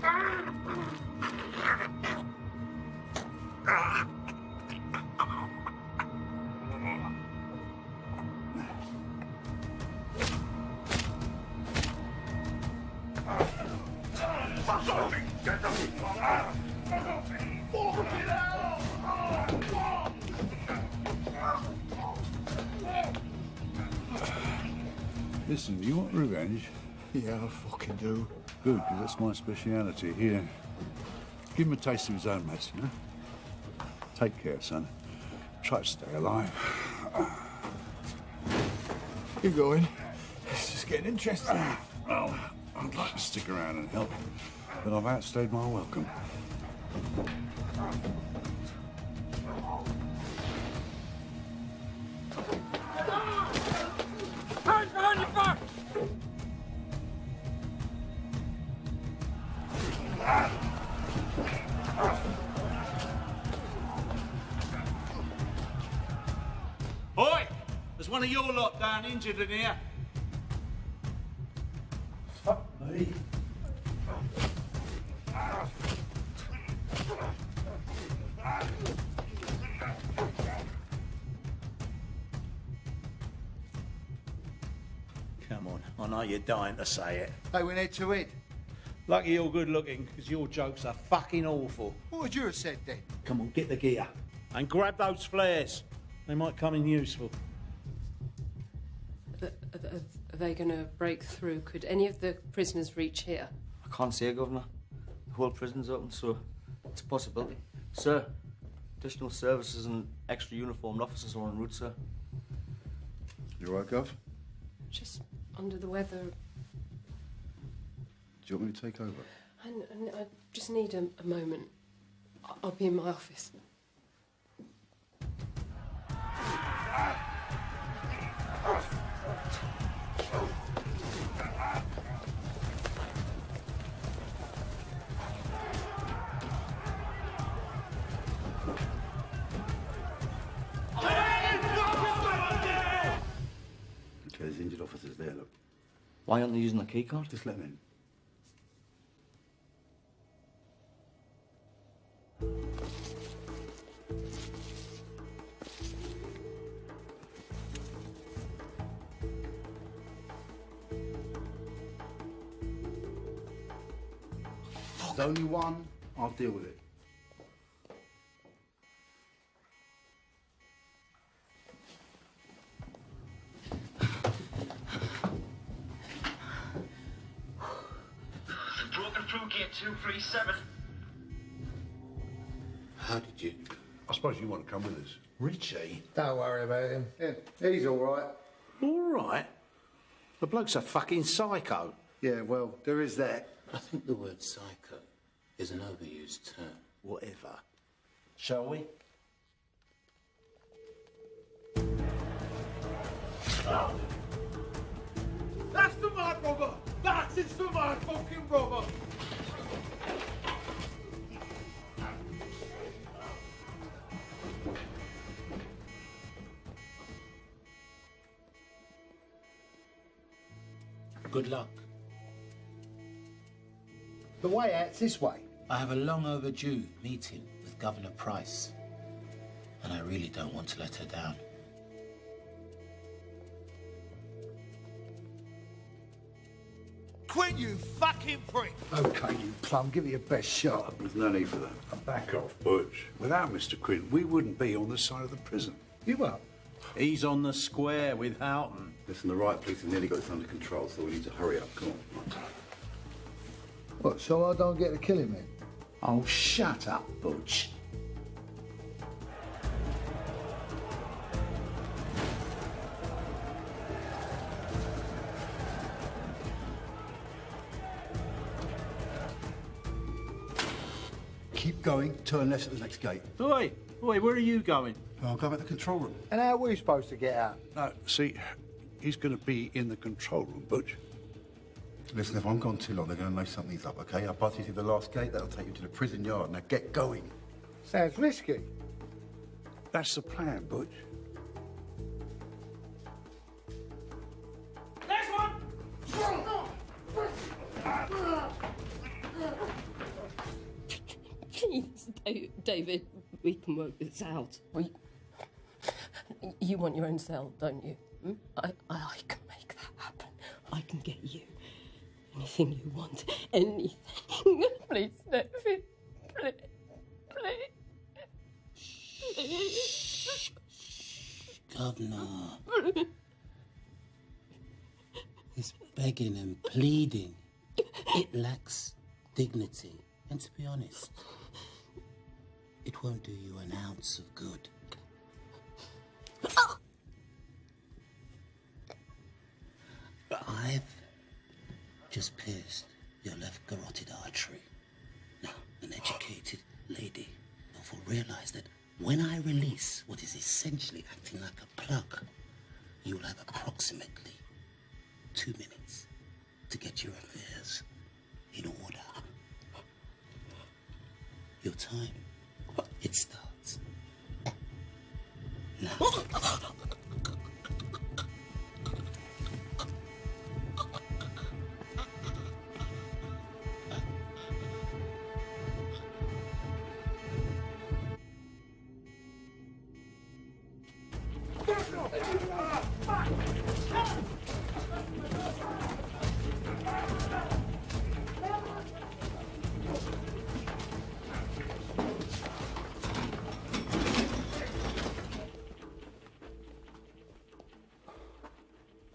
Listen, do you want revenge? Yeah, I fucking do. Good, because that's my speciality. Here, give him a taste of his own medicine, huh? Take care, son. Try to stay alive. You're going. It's just getting interesting. Well, I'd like to stick around and help, but I've outstayed my welcome. Hands behind your back! Oi! There's one of your lot down injured in here. Fuck me. Come on, I know you're dying to say it. They went head to head. Lucky you're good looking, because your jokes are fucking awful. What would you have said then? Come on, get the gear. And grab those flares. They might come in useful. Are they going to break through? Could any of the prisoners reach here? I can't say, Governor. The whole prison's open, so it's a possibility. Sir, additional services and extra uniformed officers are en route, sir. You all right, Gov? Just under the weather. Do you want me to take over? I just need a moment. I'll be in my office. Okay, there's injured officers there, look. Why aren't they using the key card? Just let them in. There's only one. I'll deal with it. Broken through gate 237. How did you? I suppose you want to come with us. Richie? Don't worry about him. Yeah, he's all right. All right? The bloke's a fucking psycho. Yeah, well, there is that. I think the word psycho is an overused term. Whatever. Shall we? That's the mad brother! That is the mad fucking brother! Good luck. The way out's this way. I have a long overdue meeting with Governor Price, and I really don't want to let her down. Quit, you fucking prick! Okay, you plum, give it your best shot. There's no need for that. Back off, Butch. Without Mr. Quinn, we wouldn't be on the side of the prison. You up? He's on the square with Houghton. Listen, the riot police have nearly got this under control, so we need to hurry up. Come on. What, so I don't get to kill him then? Oh, shut up, Butch. Keep going, turn left at the next gate. Oi, where are you going? I'll go back to the control room. And how are we supposed to get out? No, see, he's going to be in the control room, Butch. Listen, if I'm gone too long, they're going to know something's up, okay? I'll pass you through the last gate, that'll take you to the prison yard. Now get going. Sounds risky. That's the plan, Butch. Next one! Jeez, David, we can work this out. You want your own cell, don't you? Hmm? I can make that happen. I can get you anything you want. Anything. Please, David. Please. Please. Governor. He's begging and pleading. It lacks dignity. And to be honest, it won't do you an ounce of good. I've just pierced your left carotid artery. Now, an educated lady will realize that when I release what is essentially acting like a plug, you'll have approximately 2 minutes to get your affairs in order. Your time, it starts now.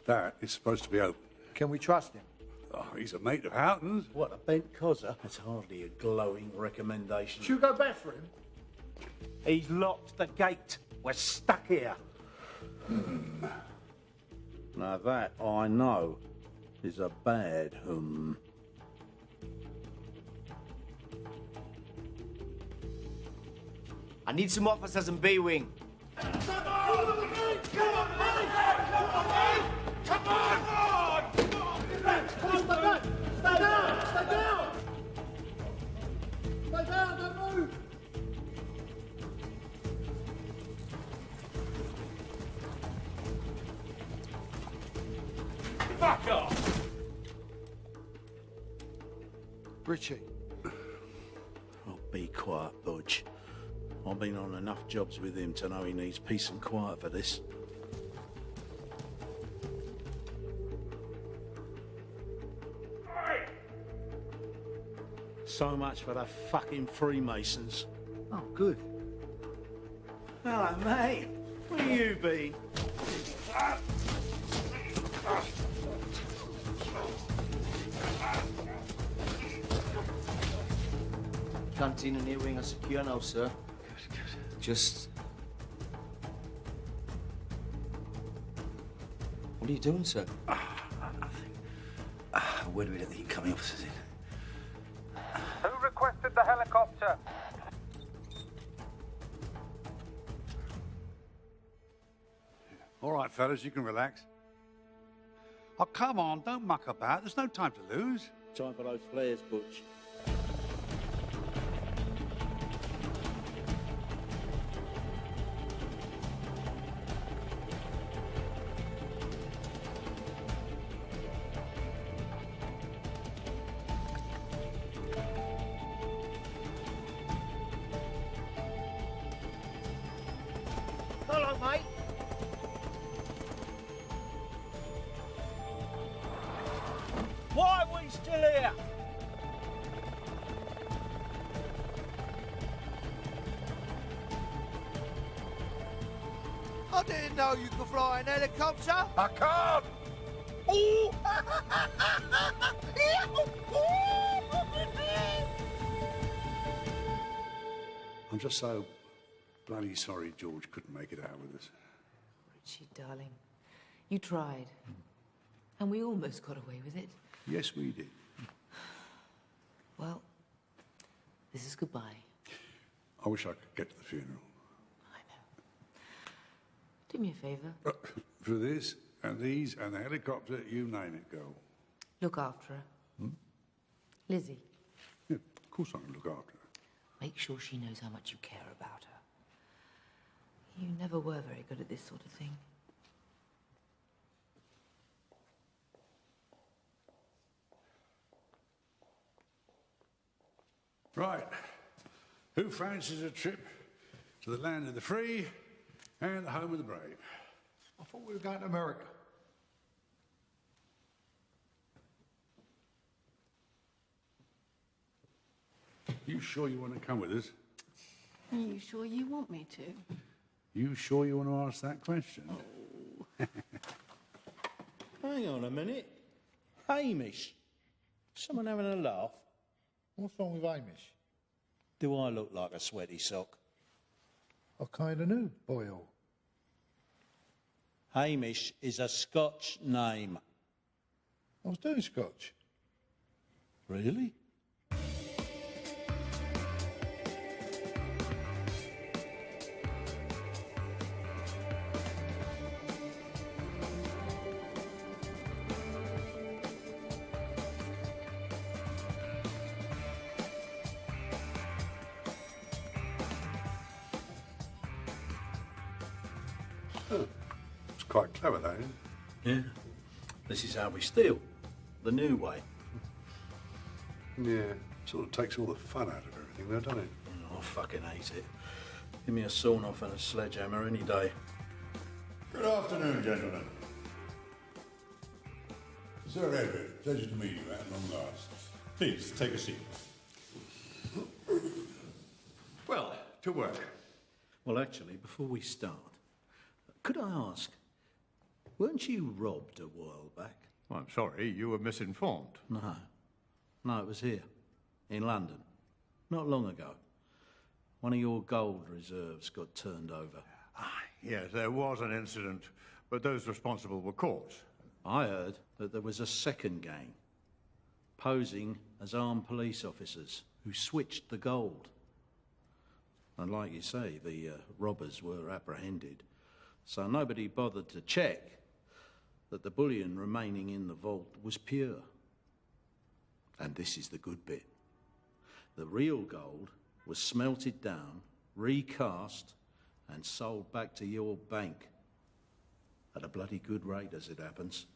That is supposed to be open. Can we trust him? Oh, he's a mate of Houghton's. What, a bent cozzer? That's hardly a glowing recommendation. Should we go back for him? He's locked the gate. We're stuck here. Now that, I know, is a bad I need some officers in B-Wing. Come on! Come on, mate! Come on, mate! Come on! Stay down! Stay down! Stay down, don't move! Fuck off! Richie. Oh, be quiet, Budge. I've been on enough jobs with him to know he needs peace and quiet for this. So much for the fucking Freemasons. Oh, good. Hello, mate. Where you been? Canteen and A-Wing are secure now, sir. Just... What are you doing, sir? Where do we let the incoming officers in? Who requested the helicopter? All right, fellas, you can relax. Oh, come on, don't muck about. There's no time to lose. Time for those flares, Butch. Hello, mate. Why are we still here? I didn't know you could fly an helicopter. I can't! Ooh! I'm just so bloody sorry George couldn't make it out with us. Richie, darling, you tried. And we almost got away with it. Yes, we did. Well, this is goodbye. I wish I could get to the funeral. Do me a favour. For this, and these, and the helicopter, you name it, girl. Look after her. Hmm? Lizzie, Yeah, of course I can look after her. make sure she knows how much you care about her. You never were very good at this sort of thing. Right. Who fancies a trip to the land of the free and the home of the brave? I thought we were going to America. You sure you want to come with us? Are you sure you want me to? You sure you want to ask that question? Hang on a minute. Hamish. Someone having a laugh? What's wrong with Hamish? Do I look like a sweaty sock? I kind of knew, Boyle. Hamish is a Scotch name. I was doing Scotch. Really? It's quite clever, that, isn't it? Yeah. This is how we steal. The new way. Yeah. Sort of takes all the fun out of everything, though, doesn't it? Oh, I fucking hate it. Give me a sawn-off and a sledgehammer any day. Good afternoon, gentlemen. Sir Edward, pleasure to meet you at long last. Please, take a seat. Well, to work. Well, actually, before we start, could I ask, weren't you robbed a while back? Well, I'm sorry, you were misinformed. No. No, it was here, in London, not long ago. One of your gold reserves got turned over. Yes, there was an incident, but those responsible were caught. I heard that there was a second gang, posing as armed police officers, who switched the gold. And like you say, the robbers were apprehended. So nobody bothered to check that the bullion remaining in the vault was pure. And this is the good bit. The real gold was smelted down, recast, and sold back to your bank. At a bloody good rate, as it happens.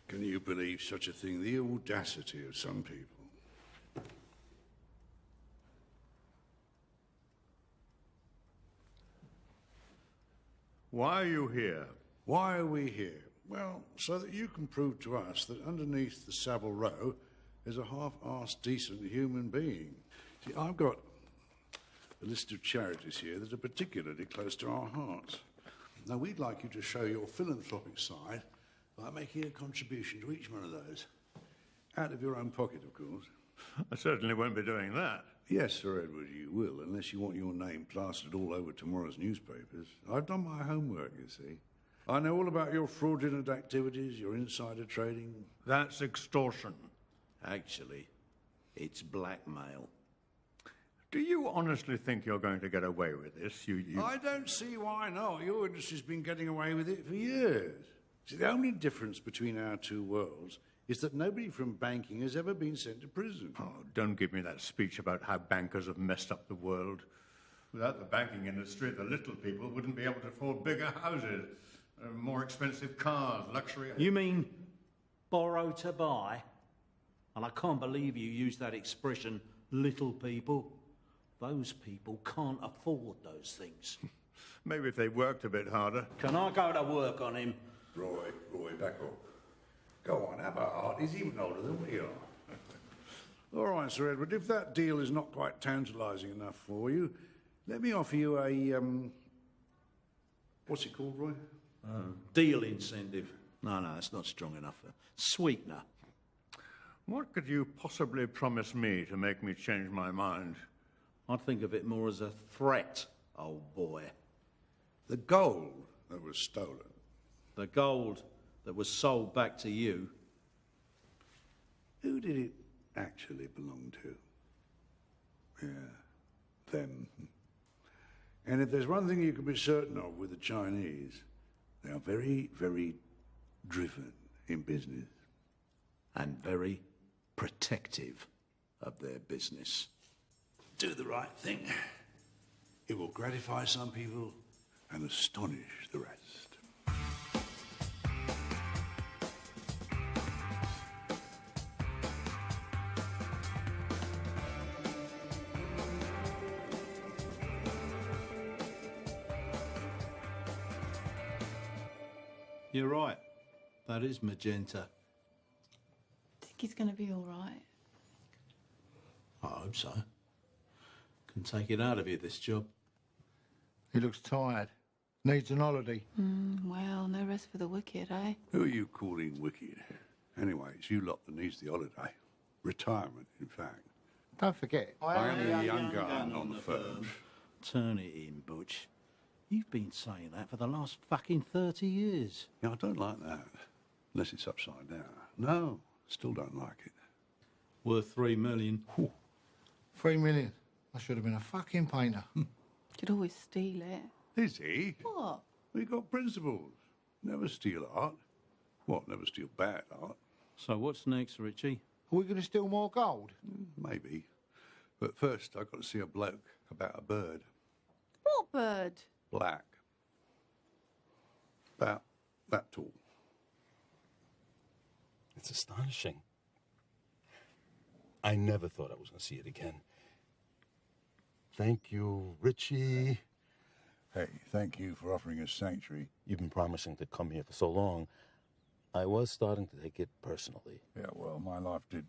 Can you believe such a thing? The audacity of some people. Why are you here? Why are we here? Well, so that you can prove to us that underneath the Savile Row is a half-arsed, decent human being. See, I've got a list of charities here that are particularly close to our hearts. Now, we'd like you to show your philanthropic side by making a contribution to each one of those. Out of your own pocket, of course. I certainly won't be doing that. Yes, Sir Edward, you will, unless you want your name plastered all over tomorrow's newspapers. I've done my homework, you see. I know all about your fraudulent activities, your insider trading. That's extortion. Actually, it's blackmail. Do you honestly think you're going to get away with this? I don't see why not. Your industry's been getting away with it for years. See, the only difference between our two worlds is that nobody from banking has ever been sent to prison. Oh, don't give me that speech about how bankers have messed up the world. Without the banking industry, the little people wouldn't be able to afford bigger houses, more expensive cars, luxury... You mean borrow to buy? And I can't believe you used that expression, little people. Those people can't afford those things. Maybe if they worked a bit harder. Can I go to work on him? Roy, back up. Go on, have a heart. He's even older than we are. All right, Sir Edward, if that deal is not quite tantalising enough for you, let me offer you a, what's it called, Roy? Deal incentive. No, it's not strong enough. Sweetener. What could you possibly promise me to make me change my mind? I'd think of it more as a threat, old boy. The gold that was stolen. The gold that was sold back to you. Who did it actually belong to? Yeah, them. And if there's one thing you can be certain of with the Chinese, they are very, very driven in business. And very protective of their business. Do the right thing. It will gratify some people and astonish the rest. You're right. That is magenta. Think he's going to be all right? I hope so. Can take it out of you, this job. He looks tired. Needs an holiday. Well, no rest for the wicked, eh? Who are you calling wicked? Anyway, it's you lot that needs the holiday. Retirement, in fact. Don't forget, I am the young gun on the firm. Turn it in, Butch. You've been saying that for the last fucking 30 years. Yeah, I don't like that. Unless it's upside down. No, still don't like it. Worth $3 million. Whew. $3 million. I should have been a fucking painter. Could always steal it. Is he? What? We got principles. Never steal art. What, never steal bad art? So what's next, Richie? Are we going to steal more gold? Maybe. But first, I've got to see a bloke about a bird. What bird? Black. About that tall. It's astonishing. I never thought I was going to see it again. Thank you, Richie. Hey, thank you for offering us sanctuary. You've been promising to come here for so long. I was starting to take it personally. Yeah, well, my life did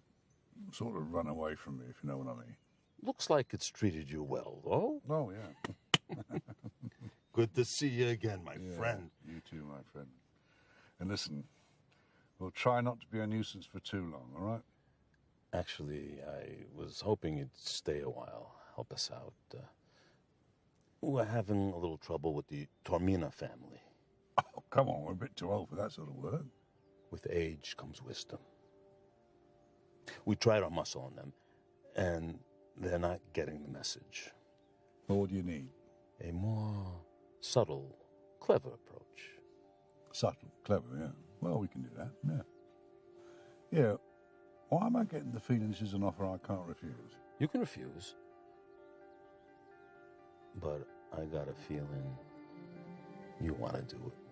sort of run away from me, if you know what I mean. Looks like it's treated you well, though. Oh, yeah. Good to see you again, my friend. You too, my friend. And listen, we'll try not to be a nuisance for too long, all right? Actually, I was hoping you'd stay a while, help us out. We're having a little trouble with the Tormina family. Oh, come on, we're a bit too old for that sort of work. With age comes wisdom. We tried our muscle on them, and they're not getting the message. Well, what do you need? A more subtle, clever approach. Subtle, clever, yeah. Well, we can do that, yeah. Yeah, why am I getting the feeling this is an offer I can't refuse? You can refuse. But I got a feeling you want to do it.